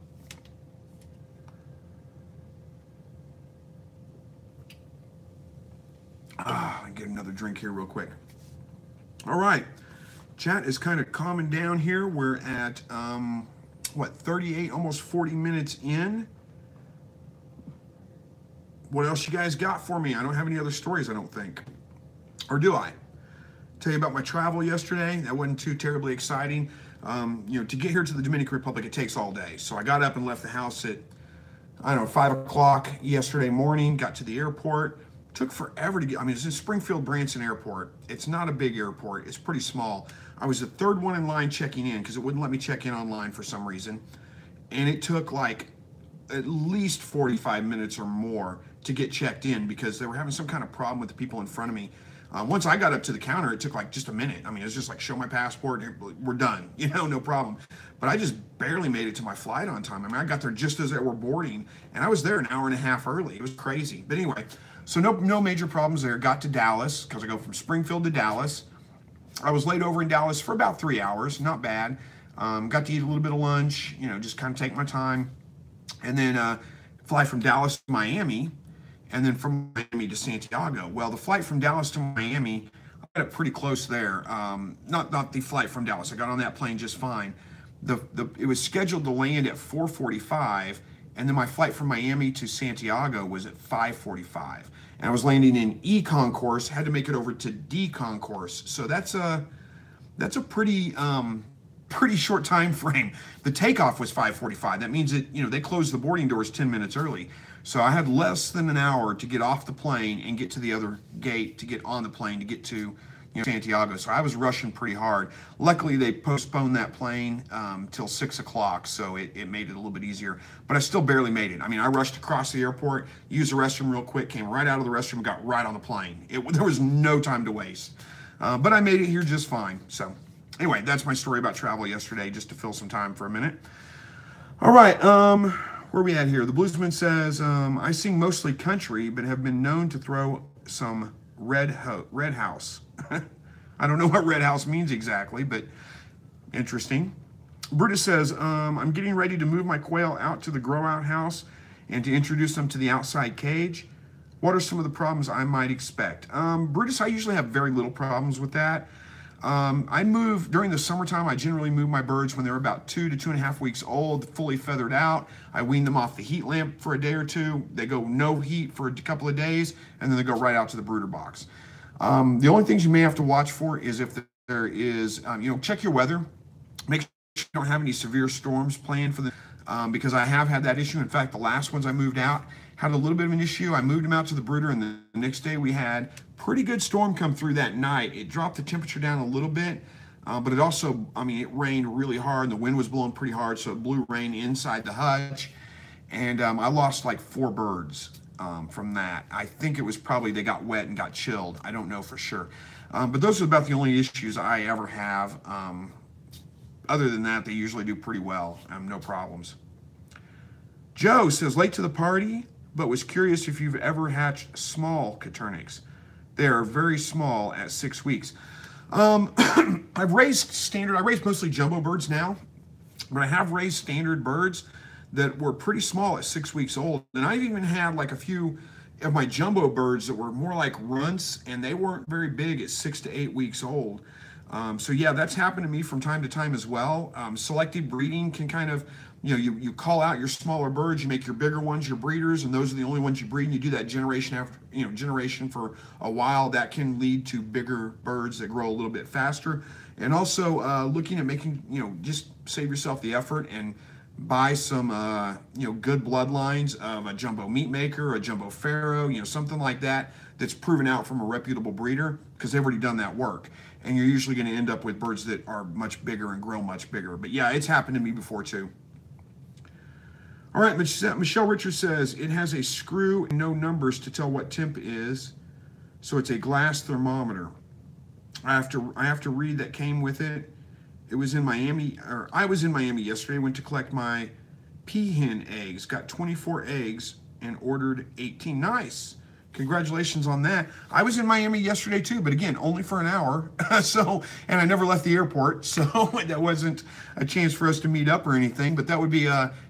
I get another drink here real quick. All right. Chat is kind of calming down here. We're at, 38, almost 40 minutes in. What else you guys got for me? I don't have any other stories, I don't think. Or do I? Tell you about my travel yesterday. That wasn't too terribly exciting. To get here to the Dominican Republic, it takes all day. So I got up and left the house at, 5 o'clock yesterday morning, got to the airport. Took forever to get, it's in Springfield Branson Airport. It's not a big airport. It's pretty small. I was the 3rd one in line checking in because it wouldn't let me check in online for some reason. And it took like at least 45 minutes or more to get checked in because they were having some kind of problem with the people in front of me. Once I got up to the counter, it took like just a minute. It was just like, show my passport, we're done, no problem. But I just barely made it to my flight on time. I got there just as they were boarding, and I was there an hour and a half early. It was crazy. But anyway, so no major problems there. Got to Dallas, because I go from Springfield to Dallas. I was laid over in Dallas for about 3 hours, not bad. Got to eat a little bit of lunch, just kind of take my time. And then fly from Dallas to Miami, and then from Miami to Santiago. Well, the flight from Dallas to Miami, I it pretty close there. Not the flight from Dallas. I got on that plane just fine. It was scheduled to land at 4:45, and then my flight from Miami to Santiago was at 5:45. And I was landing in E concourse, had to make it over to D concourse. So that's a pretty short time frame. The takeoff was 5:45. That means that, they closed the boarding doors 10 minutes early. So I had less than an hour to get off the plane and get to the other gate to get on the plane to get to Santiago. So I was rushing pretty hard. Luckily, they postponed that plane till 6 o'clock, so it made it a little bit easier. But I still barely made it. I mean, I rushed across the airport, used the restroom real quick, came right out of the restroom, got right on the plane. There was no time to waste. But I made it here just fine. So anyway, that's my story about travel yesterday, just to fill some time for a minute. All right, where are we at here? The Bluesman says, I sing mostly country, but have been known to throw some red house. I don't know what red house means exactly, but interesting. Brutus says, I'm getting ready to move my quail out to the grow out house and to introduce them to the outside cage. What are some of the problems I might expect? Brutus, I usually have very little problems with that. I move during the summertime. I generally move my birds when they're about 2 to 2.5 weeks old, fully feathered out. I wean them off the heat lamp for a day or two. They go no heat for a couple of days, and then they go right out to the brooder box. The only things you may have to watch for is if there is, check your weather. Make sure you don't have any severe storms planned for because I have had that issue. In fact, the last ones I moved out had a little bit of an issue. I moved them out to the brooder, and the next day we had pretty good storm come through that night. It dropped the temperature down a little bit, but it also, it rained really hard, and the wind was blowing pretty hard, so it blew rain inside the hutch, and I lost like 4 birds from that. I think it was probably they got wet and got chilled. I don't know for sure. But those are about the only issues I ever have. Other than that, they usually do pretty well. No problems. Joe says, late to the party, but was curious if you've ever hatched small Coturnics. They are very small at 6 weeks. I've raised standard, I raise mostly jumbo birds now, but I have raised standard birds that were pretty small at 6 weeks old. And I've even had like a few of my jumbo birds that were more like runts, and they weren't very big at 6 to 8 weeks old. So yeah, that's happened to me from time to time as well. Selective breeding can kind of, you call out your smaller birds, you make your bigger ones your breeders, and those are the only ones you breed, and you do that generation after, generation for a while. That can lead to bigger birds that grow a little bit faster. And also looking at making, just save yourself the effort and buy some, good bloodlines of a jumbo meat maker, a jumbo farrow, something like that, that's proven out from a reputable breeder, because they've already done that work. And you're usually going to end up with birds that are much bigger and grow much bigger. But yeah, it's happened to me before too. All right, Michelle Richards says, it has a screw and no numbers to tell what temp is, so it's a glass thermometer. I have to read that came with it. It was in Miami, or I was in Miami yesterday, went to collect my peahen eggs, got 24 eggs and ordered 18. Nice. Congratulations on that. I was in Miami yesterday too, but again, only for an hour. And I never left the airport, so that wasn't a chance for us to meet up or anything, but that would be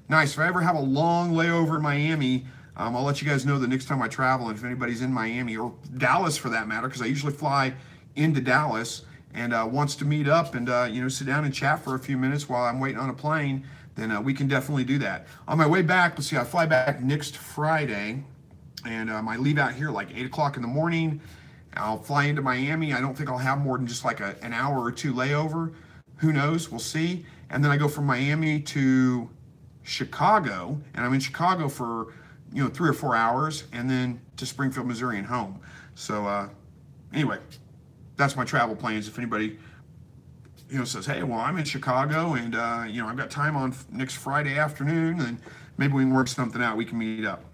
nice. If I ever have a long layover in Miami, I'll let you guys know the next time I travel, and if anybody's in Miami, or Dallas for that matter, because I usually fly into Dallas, and wants to meet up and sit down and chat for a few minutes while I'm waiting on a plane, then we can definitely do that. On my way back, let's see, I fly back next Friday, and I leave out here like 8 o'clock in the morning. I'll fly into Miami. I don't think I'll have more than just like an hour or two layover. Who knows? We'll see. And then I go from Miami to Chicago, and I'm in Chicago for 3 or 4 hours, and then to Springfield, Missouri, and home. So anyway, that's my travel plans. If anybody says, hey, well, I'm in Chicago, and I've got time on next Friday afternoon, and maybe we can work something out. We can meet up.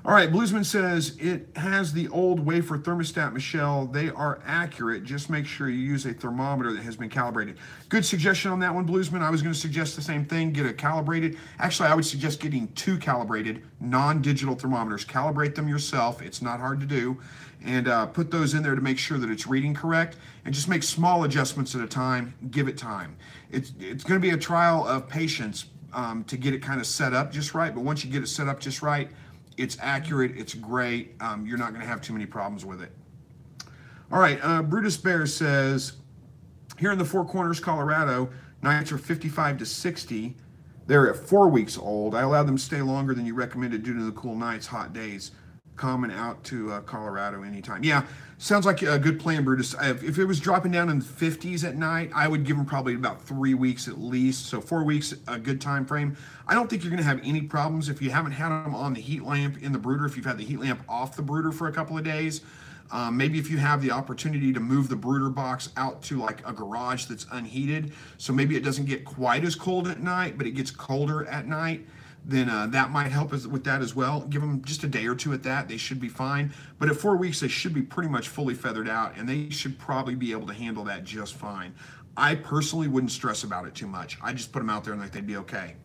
All right, Bluesman says, it has the old wafer thermostat, Michelle. They are accurate. Just make sure you use a thermometer that has been calibrated. Good suggestion on that one, Bluesman. I was going to suggest the same thing, get it calibrated. Actually, I would suggest getting 2 calibrated non-digital thermometers. Calibrate them yourself. It's not hard to do. And put those in there to make sure that it's reading correct. And just make small adjustments at a time. Give it time. It's going to be a trial of patience to get it kind of set up just right. But once you get it set up just right, it's accurate, it's great. You're not going to have too many problems with it. All right, Brutus Bear says, here in the Four Corners, Colorado, nights are 55 to 60. They're at 4 weeks old. I allowed them to stay longer than you recommended due to the cool nights, hot days. Coming out to Colorado anytime. Yeah, sounds like a good plan, Brutus. If it was dropping down in the 50s at night, I would give them probably about 3 weeks at least. So 4 weeks, a good time frame. I don't think you're going to have any problems if you haven't had them on the heat lamp in the brooder, if you've had the heat lamp off the brooder for a couple of days. Maybe if you have the opportunity to move the brooder box out to like a garage that's unheated, so maybe it doesn't get quite as cold at night, but it gets colder at night, then that might help us with that as well. Give them just a day or two at that. They should be fine. But at 4 weeks, they should be pretty much fully feathered out, and they should probably be able to handle that just fine. I personally wouldn't stress about it too much. I just put them out there and like they'd be okay.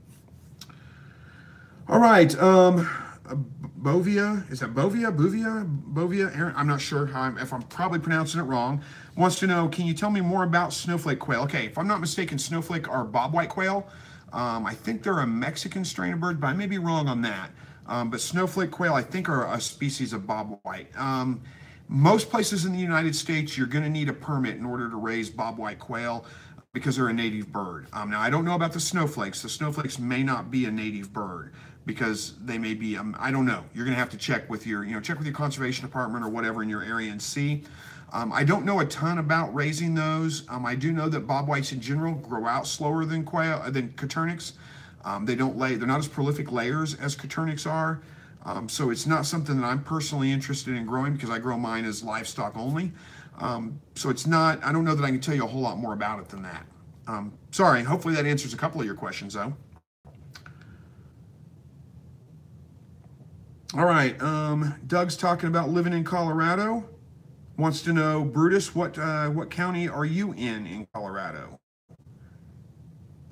All right. Bovia, is that Bovia? Aaron, I'm not sure if I'm probably pronouncing it wrong. Wants to know, can you tell me more about snowflake quail? Okay, if I'm not mistaken, snowflake are bobwhite quail. I think they're a Mexican strain of bird, but I may be wrong on that. But snowflake quail, I think, are a species of bobwhite. Most places in the United States, you're going to need a permit in order to raise bobwhite quail because they're a native bird. Now, I don't know about the snowflakes. The snowflakes may not be a native bird because they may be, I don't know. You're going to have to check with your, check with your conservation department or whatever in your area and see. I don't know a ton about raising those. I do know that bobwhites in general grow out slower than coternics. They don't lay, they're not as prolific layers as coternics are. So it's not something that I'm personally interested in growing because I grow mine as livestock only. So it's not, I don't know that I can tell you a whole lot more about it than that. Sorry, hopefully that answers a couple of your questions though. All right, Doug's talking about living in Colorado. Wants to know, Brutus, what county are you in Colorado?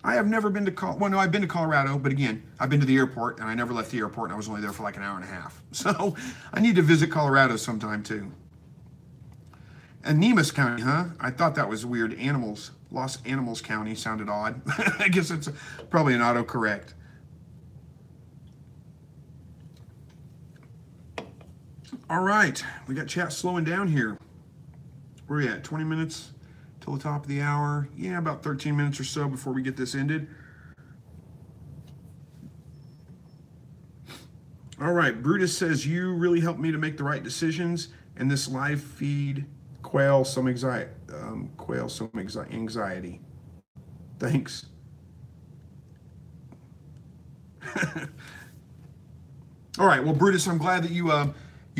I have never been to well, no, I've been to Colorado, but again, I've been to the airport, and I never left the airport, and I was only there for like an hour and a half. So I need to visit Colorado sometime too. And Nemus County, huh? I thought that was weird. Los Animals County sounded odd. I guess it's probably an autocorrect. All right, we got chat slowing down here. Where are we at? 20 minutes till the top of the hour. Yeah, about 13 minutes or so before we get this ended. All right, Brutus says, you really helped me to make the right decisions, and this live feed quail some anxiety. Thanks. All right, well, Brutus, I'm glad that you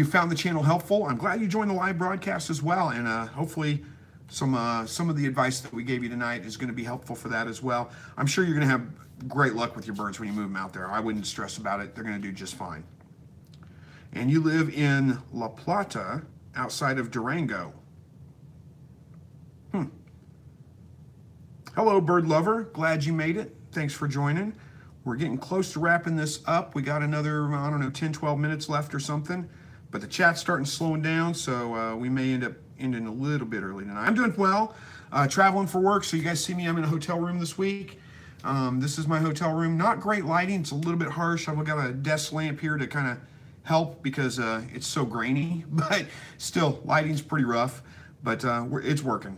found the channel helpful. I'm glad you joined the live broadcast as well, and hopefully some of the advice that we gave you tonight is going to be helpful for that as well. I'm sure you're going to have great luck with your birds when you move them out there. I wouldn't stress about it. They're going to do just fine. And you live in La Plata, outside of Durango. Hello, bird lover. Glad you made it. Thanks for joining. We're getting close to wrapping this up. We got another, I don't know, 10, 12 minutes left or something. But the chat's starting slowing down, so we may end up ending a little bit early tonight. I'm doing well, traveling for work, so you guys see me, I'm in a hotel room this week. This is my hotel room. Not great lighting, it's a little bit harsh. I've got a desk lamp here to kind of help because it's so grainy, but still, lighting's pretty rough, but it's working.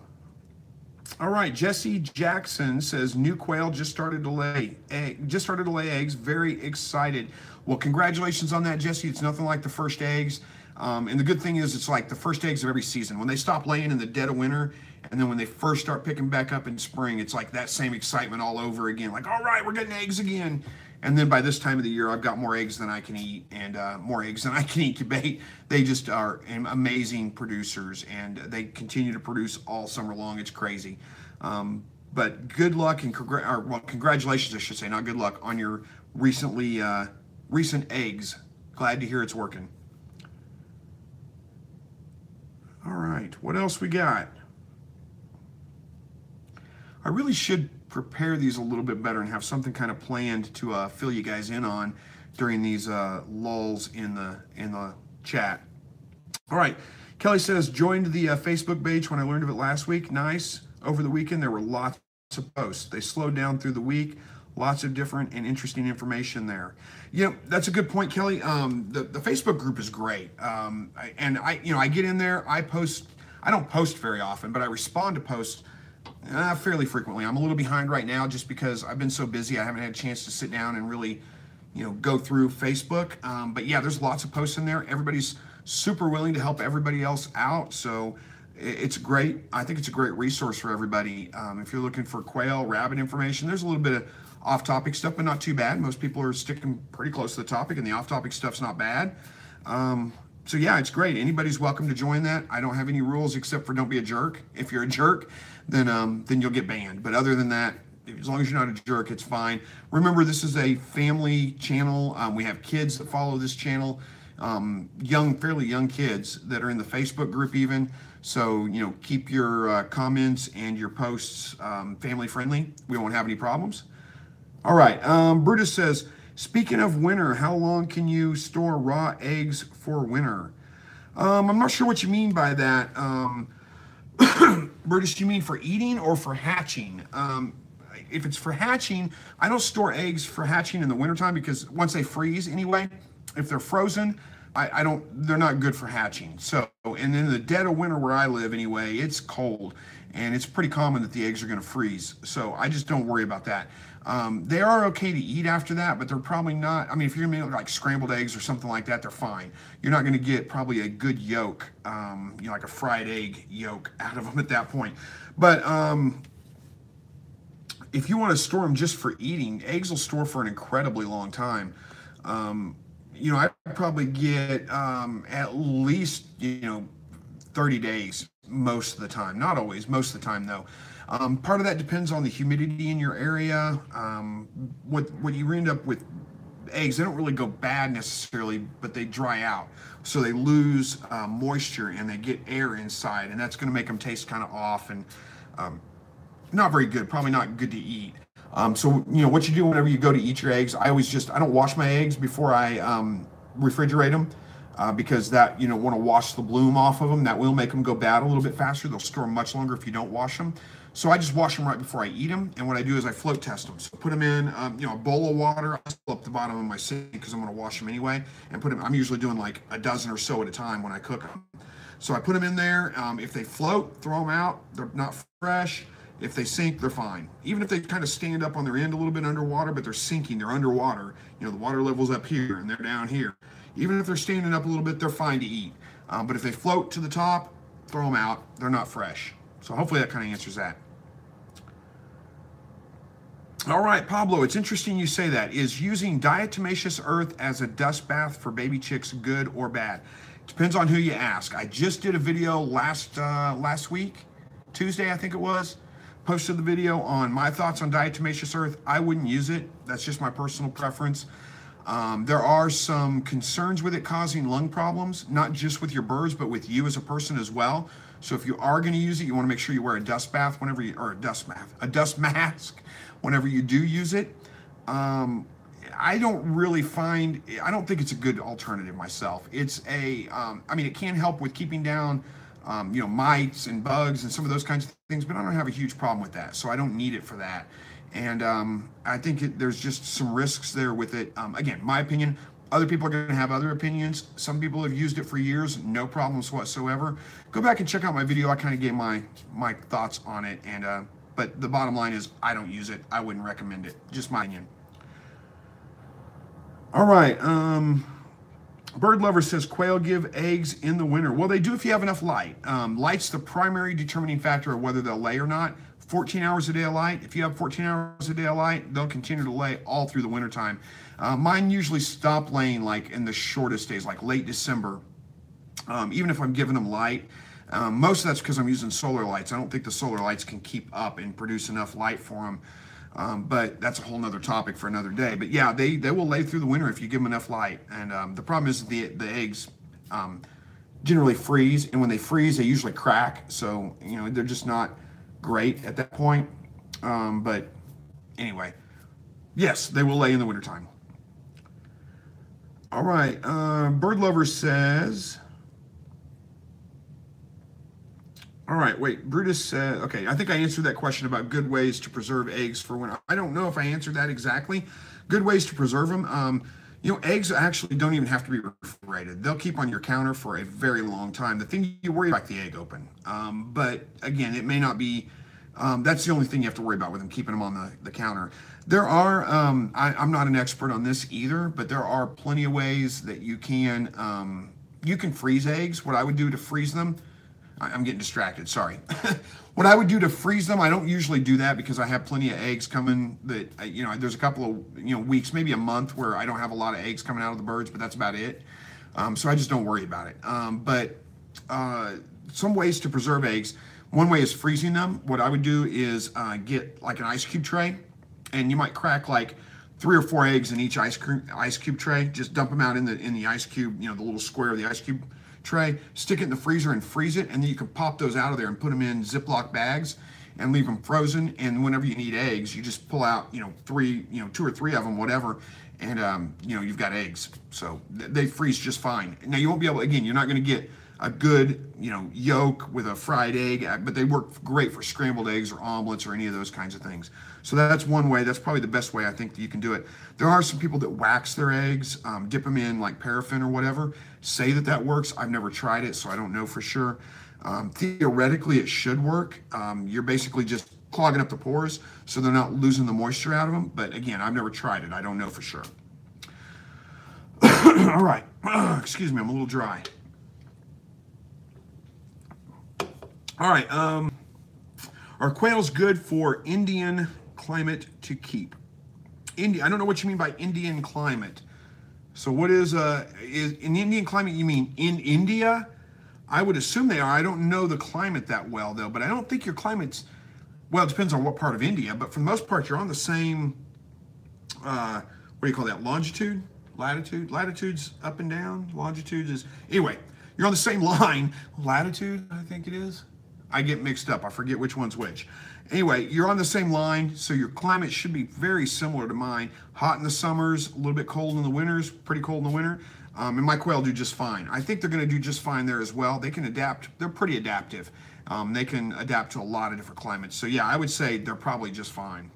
All right, Jesse Jackson says, new quail just started to lay eggs. Very excited. Well, congratulations on that, Jesse. It's nothing like the first eggs. And the good thing is it's like the first eggs of every season. When they stop laying in the dead of winter, and then when they first start picking back up in spring, it's like that same excitement all over again. Like, all right, we're getting eggs again. And then by this time of the year, I've got more eggs than I can eat and more eggs than I can incubate. They just are amazing producers, and they continue to produce all summer long. It's crazy. But good luck and congratulations, I should say, not good luck, on your recent eggs. Glad to hear it's working. All right, what else we got? I really should prepare these a little bit better and have something kind of planned to fill you guys in on during these lulls in the chat. All right, Kelly says, joined the Facebook page when I learned of it last week. Nice. Over the weekend, there were lots of posts. They slowed down through the week. Lots of different and interesting information there. You know, that's a good point, Kelly. The Facebook group is great. And I get in there, I post I don't post very often, but I respond to posts fairly frequently. I'm a little behind right now just because I've been so busy. I haven't had a chance to sit down and really, go through Facebook. But yeah, there's lots of posts in there. Everybody's super willing to help everybody else out. So it's great. I think it's a great resource for everybody. If you're looking for quail, rabbit information, there's a little bit of off-topic stuff, but not too bad. Most people are sticking pretty close to the topic, and the off-topic stuff's not bad. So yeah, it's great. Anybody's welcome to join that. I don't have any rules except for don't be a jerk. If you're a jerk, then you'll get banned. But other than that, as long as you're not a jerk, it's fine. Remember, this is a family channel. We have kids that follow this channel, fairly young kids that are in the Facebook group even. So, keep your comments and your posts family friendly. We won't have any problems. All right, Brutus says, speaking of winter, how long can you store raw eggs for winter? I'm not sure what you mean by that. Brutus, do you mean for eating or for hatching? If it's for hatching, I don't store eggs for hatching in the wintertime because once they freeze anyway, if they're frozen, they're not good for hatching. So, and in the dead of winter where I live anyway, it's cold and it's pretty common that the eggs are going to freeze. So I just don't worry about that. They are okay to eat after that, but they're probably not. I mean, if you're gonna make like scrambled eggs or something like that, they're fine. You're not gonna get probably a good yolk, like a fried egg yolk out of them at that point. But if you want to store them just for eating, eggs will store for an incredibly long time. I probably get at least 30 days most of the time. Not always, most of the time though. Part of that depends on the humidity in your area. What you end up with eggs, they don't really go bad necessarily, but they dry out. So they lose moisture and they get air inside, and that's going to make them taste kind of off and not very good, probably not good to eat. So what you do whenever you go to eat your eggs, I don't wash my eggs before I refrigerate them. Because that, want to wash the bloom off of them. That will make them go bad a little bit faster. They'll store much longer if you don't wash them. So I just wash them right before I eat them. And what I do is I float test them. So put them in, a bowl of water. I fill up the bottom of my sink because I'm going to wash them anyway. And put them, I'm usually doing like a dozen or so at a time when I cook them. So I put them in there. If they float, throw them out. They're not fresh. If they sink, they're fine. Even if they kind of stand up on their end a little bit underwater, but they're sinking, they're underwater. The water level's up here and they're down here. Even if they're standing up a little bit, they're fine to eat. But if they float to the top, throw them out. They're not fresh. So hopefully that kind of answers that. All right, Pablo, it's interesting you say that. Is using diatomaceous earth as a dust bath for baby chicks good or bad? Depends on who you ask. I just did a video last week, Tuesday I think it was. Posted the video on my thoughts on diatomaceous earth. I wouldn't use it. That's just my personal preference. There are some concerns with it causing lung problems, not just with your birds, but with you as a person as well. So if you are going to use it, you want to make sure you wear a dust bath whenever you, or a dust mask whenever you do use it. I don't think it's a good alternative myself. It's it can help with keeping down, mites and bugs and some of those kinds of things, but I don't have a huge problem with that. So I don't need it for that. And I think there's just some risks there with it. Again, my opinion, other people are going to have other opinions. Some people have used it for years, no problems whatsoever. Go back and check out my video. I kind of gave my thoughts on it. And but the bottom line is I don't use it. I wouldn't recommend it. Just my opinion. All right. Bird Lover says quail give eggs in the winter. Well, they do if you have enough light. Light's the primary determining factor of whether they'll lay or not. 14 hours a day of light. If you have 14 hours a day of light, they'll continue to lay all through the wintertime. Mine usually stop laying like in the shortest days, like late December, even if I'm giving them light. Most of that's because I'm using solar lights. I don't think the solar lights can keep up and produce enough light for them. But that's a whole nother topic for another day. But yeah, they will lay through the winter if you give them enough light. And the problem is the eggs generally freeze. And when they freeze, they usually crack. So, they're just not great at that point. But anyway, yes, they will lay in the wintertime. All right, Bird Lover says, all right, wait, Brutus said, okay, I think I answered that question about good ways to preserve eggs for winter. I don't know if I answered that exactly. Good ways to preserve them. You know, eggs actually don't even have to be refrigerated. They'll keep on your counter for a very long time. The thing you worry about, the egg open. But again, it may not be, that's the only thing you have to worry about with them, keeping them on the counter. There are, I'm not an expert on this either, but there are plenty of ways that you can freeze eggs. What I would do to freeze them, I'm getting distracted, sorry. What I would do to freeze them, I don't usually do that because I have plenty of eggs coming that, you know, there's a couple of, you know, weeks, maybe a month where I don't have a lot of eggs coming out of the birds, but that's about it. So I just don't worry about it. But some ways to preserve eggs, one way is freezing them. What I would do is get like an ice cube tray, and you might crack like 3 or 4 eggs in each ice cube tray. Just dump them out in the ice cube, you know, the little square of the ice cube tray, stick it in the freezer and freeze it, and then you can pop those out of there and put them in Ziploc bags and leave them frozen. And whenever you need eggs, you just pull out, you know, 2 or 3 of them, whatever, and you know, you've got eggs. So they freeze just fine. Now you won't be able, again, you're not going to get a good, you know, yolk with a fried egg, but they work great for scrambled eggs or omelets or any of those kinds of things. So that's one way. That's probably the best way I think that you can do it. There are some people that wax their eggs, dip them in like paraffin or whatever, say that works. I've never tried it, so I don't know for sure. Theoretically, it should work. You're basically just clogging up the pores so they're not losing the moisture out of them. But again, I've never tried it. I don't know for sure. All right. Excuse me, I'm a little dry. All right. Are quails good for Indian climate to keep? I don't know what you mean by Indian climate. So what is in Indian climate, you mean in India? I would assume they are. I don't know the climate that well though, but I don't think your climate's, well, it depends on what part of India, but for the most part, you're on the same, what do you call that? Longitude? Latitude? Latitude's up and down. Longitude is, anyway, you're on the same line. Latitude, I think it is. I get mixed up. I forget which one's which. Anyway, you're on the same line, so your climate should be very similar to mine. Hot in the summers, a little bit cold in the winters, pretty cold in the winter. And my quail do just fine. I think they're going to do just fine there as well. They can adapt. They're pretty adaptive. They can adapt to a lot of different climates. So yeah, I would say they're probably just fine.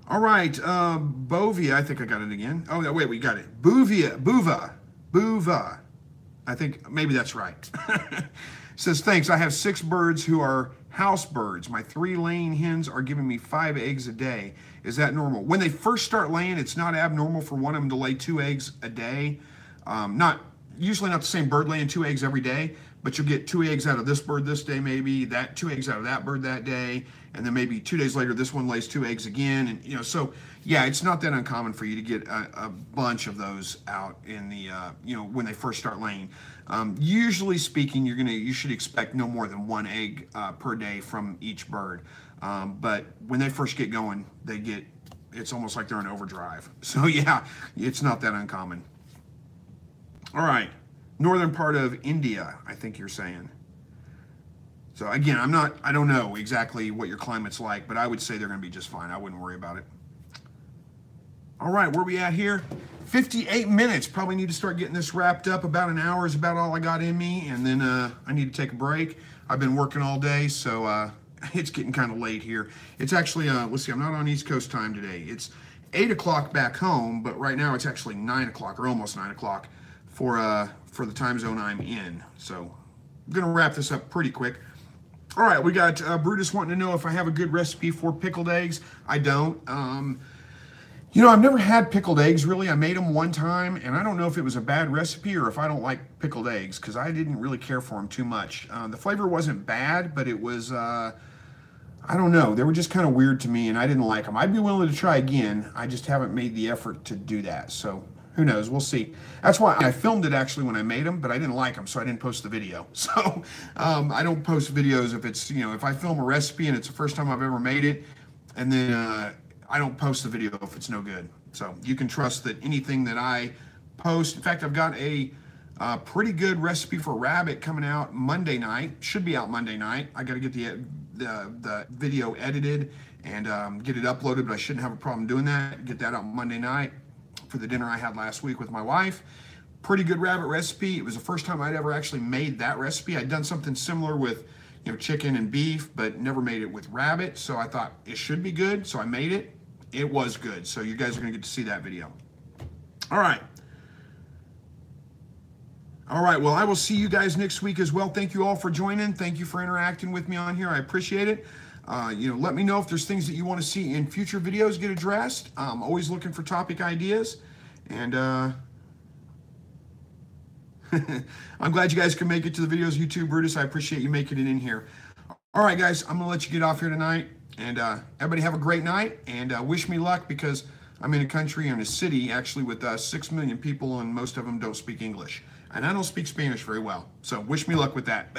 All right, Bovia, I think I got it again. Oh, no, wait, we got it. Buva. I think maybe that's right. Says, thanks, I have 6 birds who are house birds. My 3 laying hens are giving me 5 eggs a day. Is that normal? When they first start laying, it's not abnormal for one of them to lay 2 eggs a day. Usually not the same bird laying 2 eggs every day, but you'll get 2 eggs out of this bird this day, maybe, 2 eggs out of that bird that day, and then maybe 2 days later, this one lays 2 eggs again. And, you know, so yeah, it's not that uncommon for you to get a bunch of those out in the, you know, when they first start laying. Usually speaking, you should expect no more than 1 egg per day from each bird. But when they first get going, it's almost like they're in overdrive. So yeah, it's not that uncommon. All right, northern part of India, I think you're saying. So again, I don't know exactly what your climate's like, but I would say they're gonna be just fine. I wouldn't worry about it. All right, where are we at here? 58 minutes. Probably need to start getting this wrapped up. About an hour is about all I got in me, and then I need to take a break. I've been working all day, so it's getting kind of late here. It's actually, let's see, I'm not on East Coast time today. It's 8 o'clock back home, but right now it's actually 9 o'clock, or almost 9 o'clock for the time zone I'm in. So I'm gonna wrap this up pretty quick. All right, we got Brutus wanting to know if I have a good recipe for pickled eggs. I don't. You know, I've never had pickled eggs, really. I made them one time, and I don't know if it was a bad recipe or if I don't like pickled eggs, because I didn't really care for them too much. The flavor wasn't bad, but it was, I don't know. They were just kind of weird to me, and I didn't like them. I'd be willing to try again. I just haven't made the effort to do that, so who knows? We'll see. That's why I filmed it, actually, when I made them, but I didn't like them, so I didn't post the video. So I don't post videos if it's, you know, if I film a recipe and it's the first time I've ever made it, and then I don't post the video if it's no good. So you can trust that anything that I post, in fact, I've got a pretty good recipe for rabbit coming out Monday night. Should be out Monday night. I got to get the video edited and get it uploaded, but I shouldn't have a problem doing that. Get that out Monday night for the dinner I had last week with my wife. Pretty good rabbit recipe. It was the first time I'd ever actually made that recipe. I'd done something similar with, you know, chicken and beef, but never made it with rabbit. So I thought it should be good, so I made it. It was good, so you guys are gonna get to see that video. All right. All right, well, I will see you guys next week as well. Thank you all for joining. Thank you for interacting with me on here. I appreciate it. Let me know if there's things that you want to see in future videos get addressed. I'm always looking for topic ideas. And I'm glad you guys can make it to the videos. YouTube, Brutus, I appreciate you making it in here. All right, guys, I'm going to let you get off here tonight. And everybody have a great night. And wish me luck, because I'm in a country and a city, actually, with 6 million people, and most of them don't speak English. And I don't speak Spanish very well, so wish me luck with that.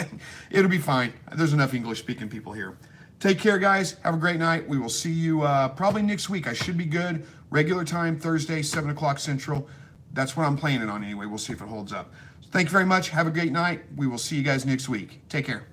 It'll be fine. There's enough English-speaking people here. Take care, guys. Have a great night. We will see you probably next week. I should be good. Regular time, Thursday, 7 o'clock Central. That's what I'm planning on anyway. We'll see if it holds up. So thank you very much. Have a great night. We will see you guys next week. Take care.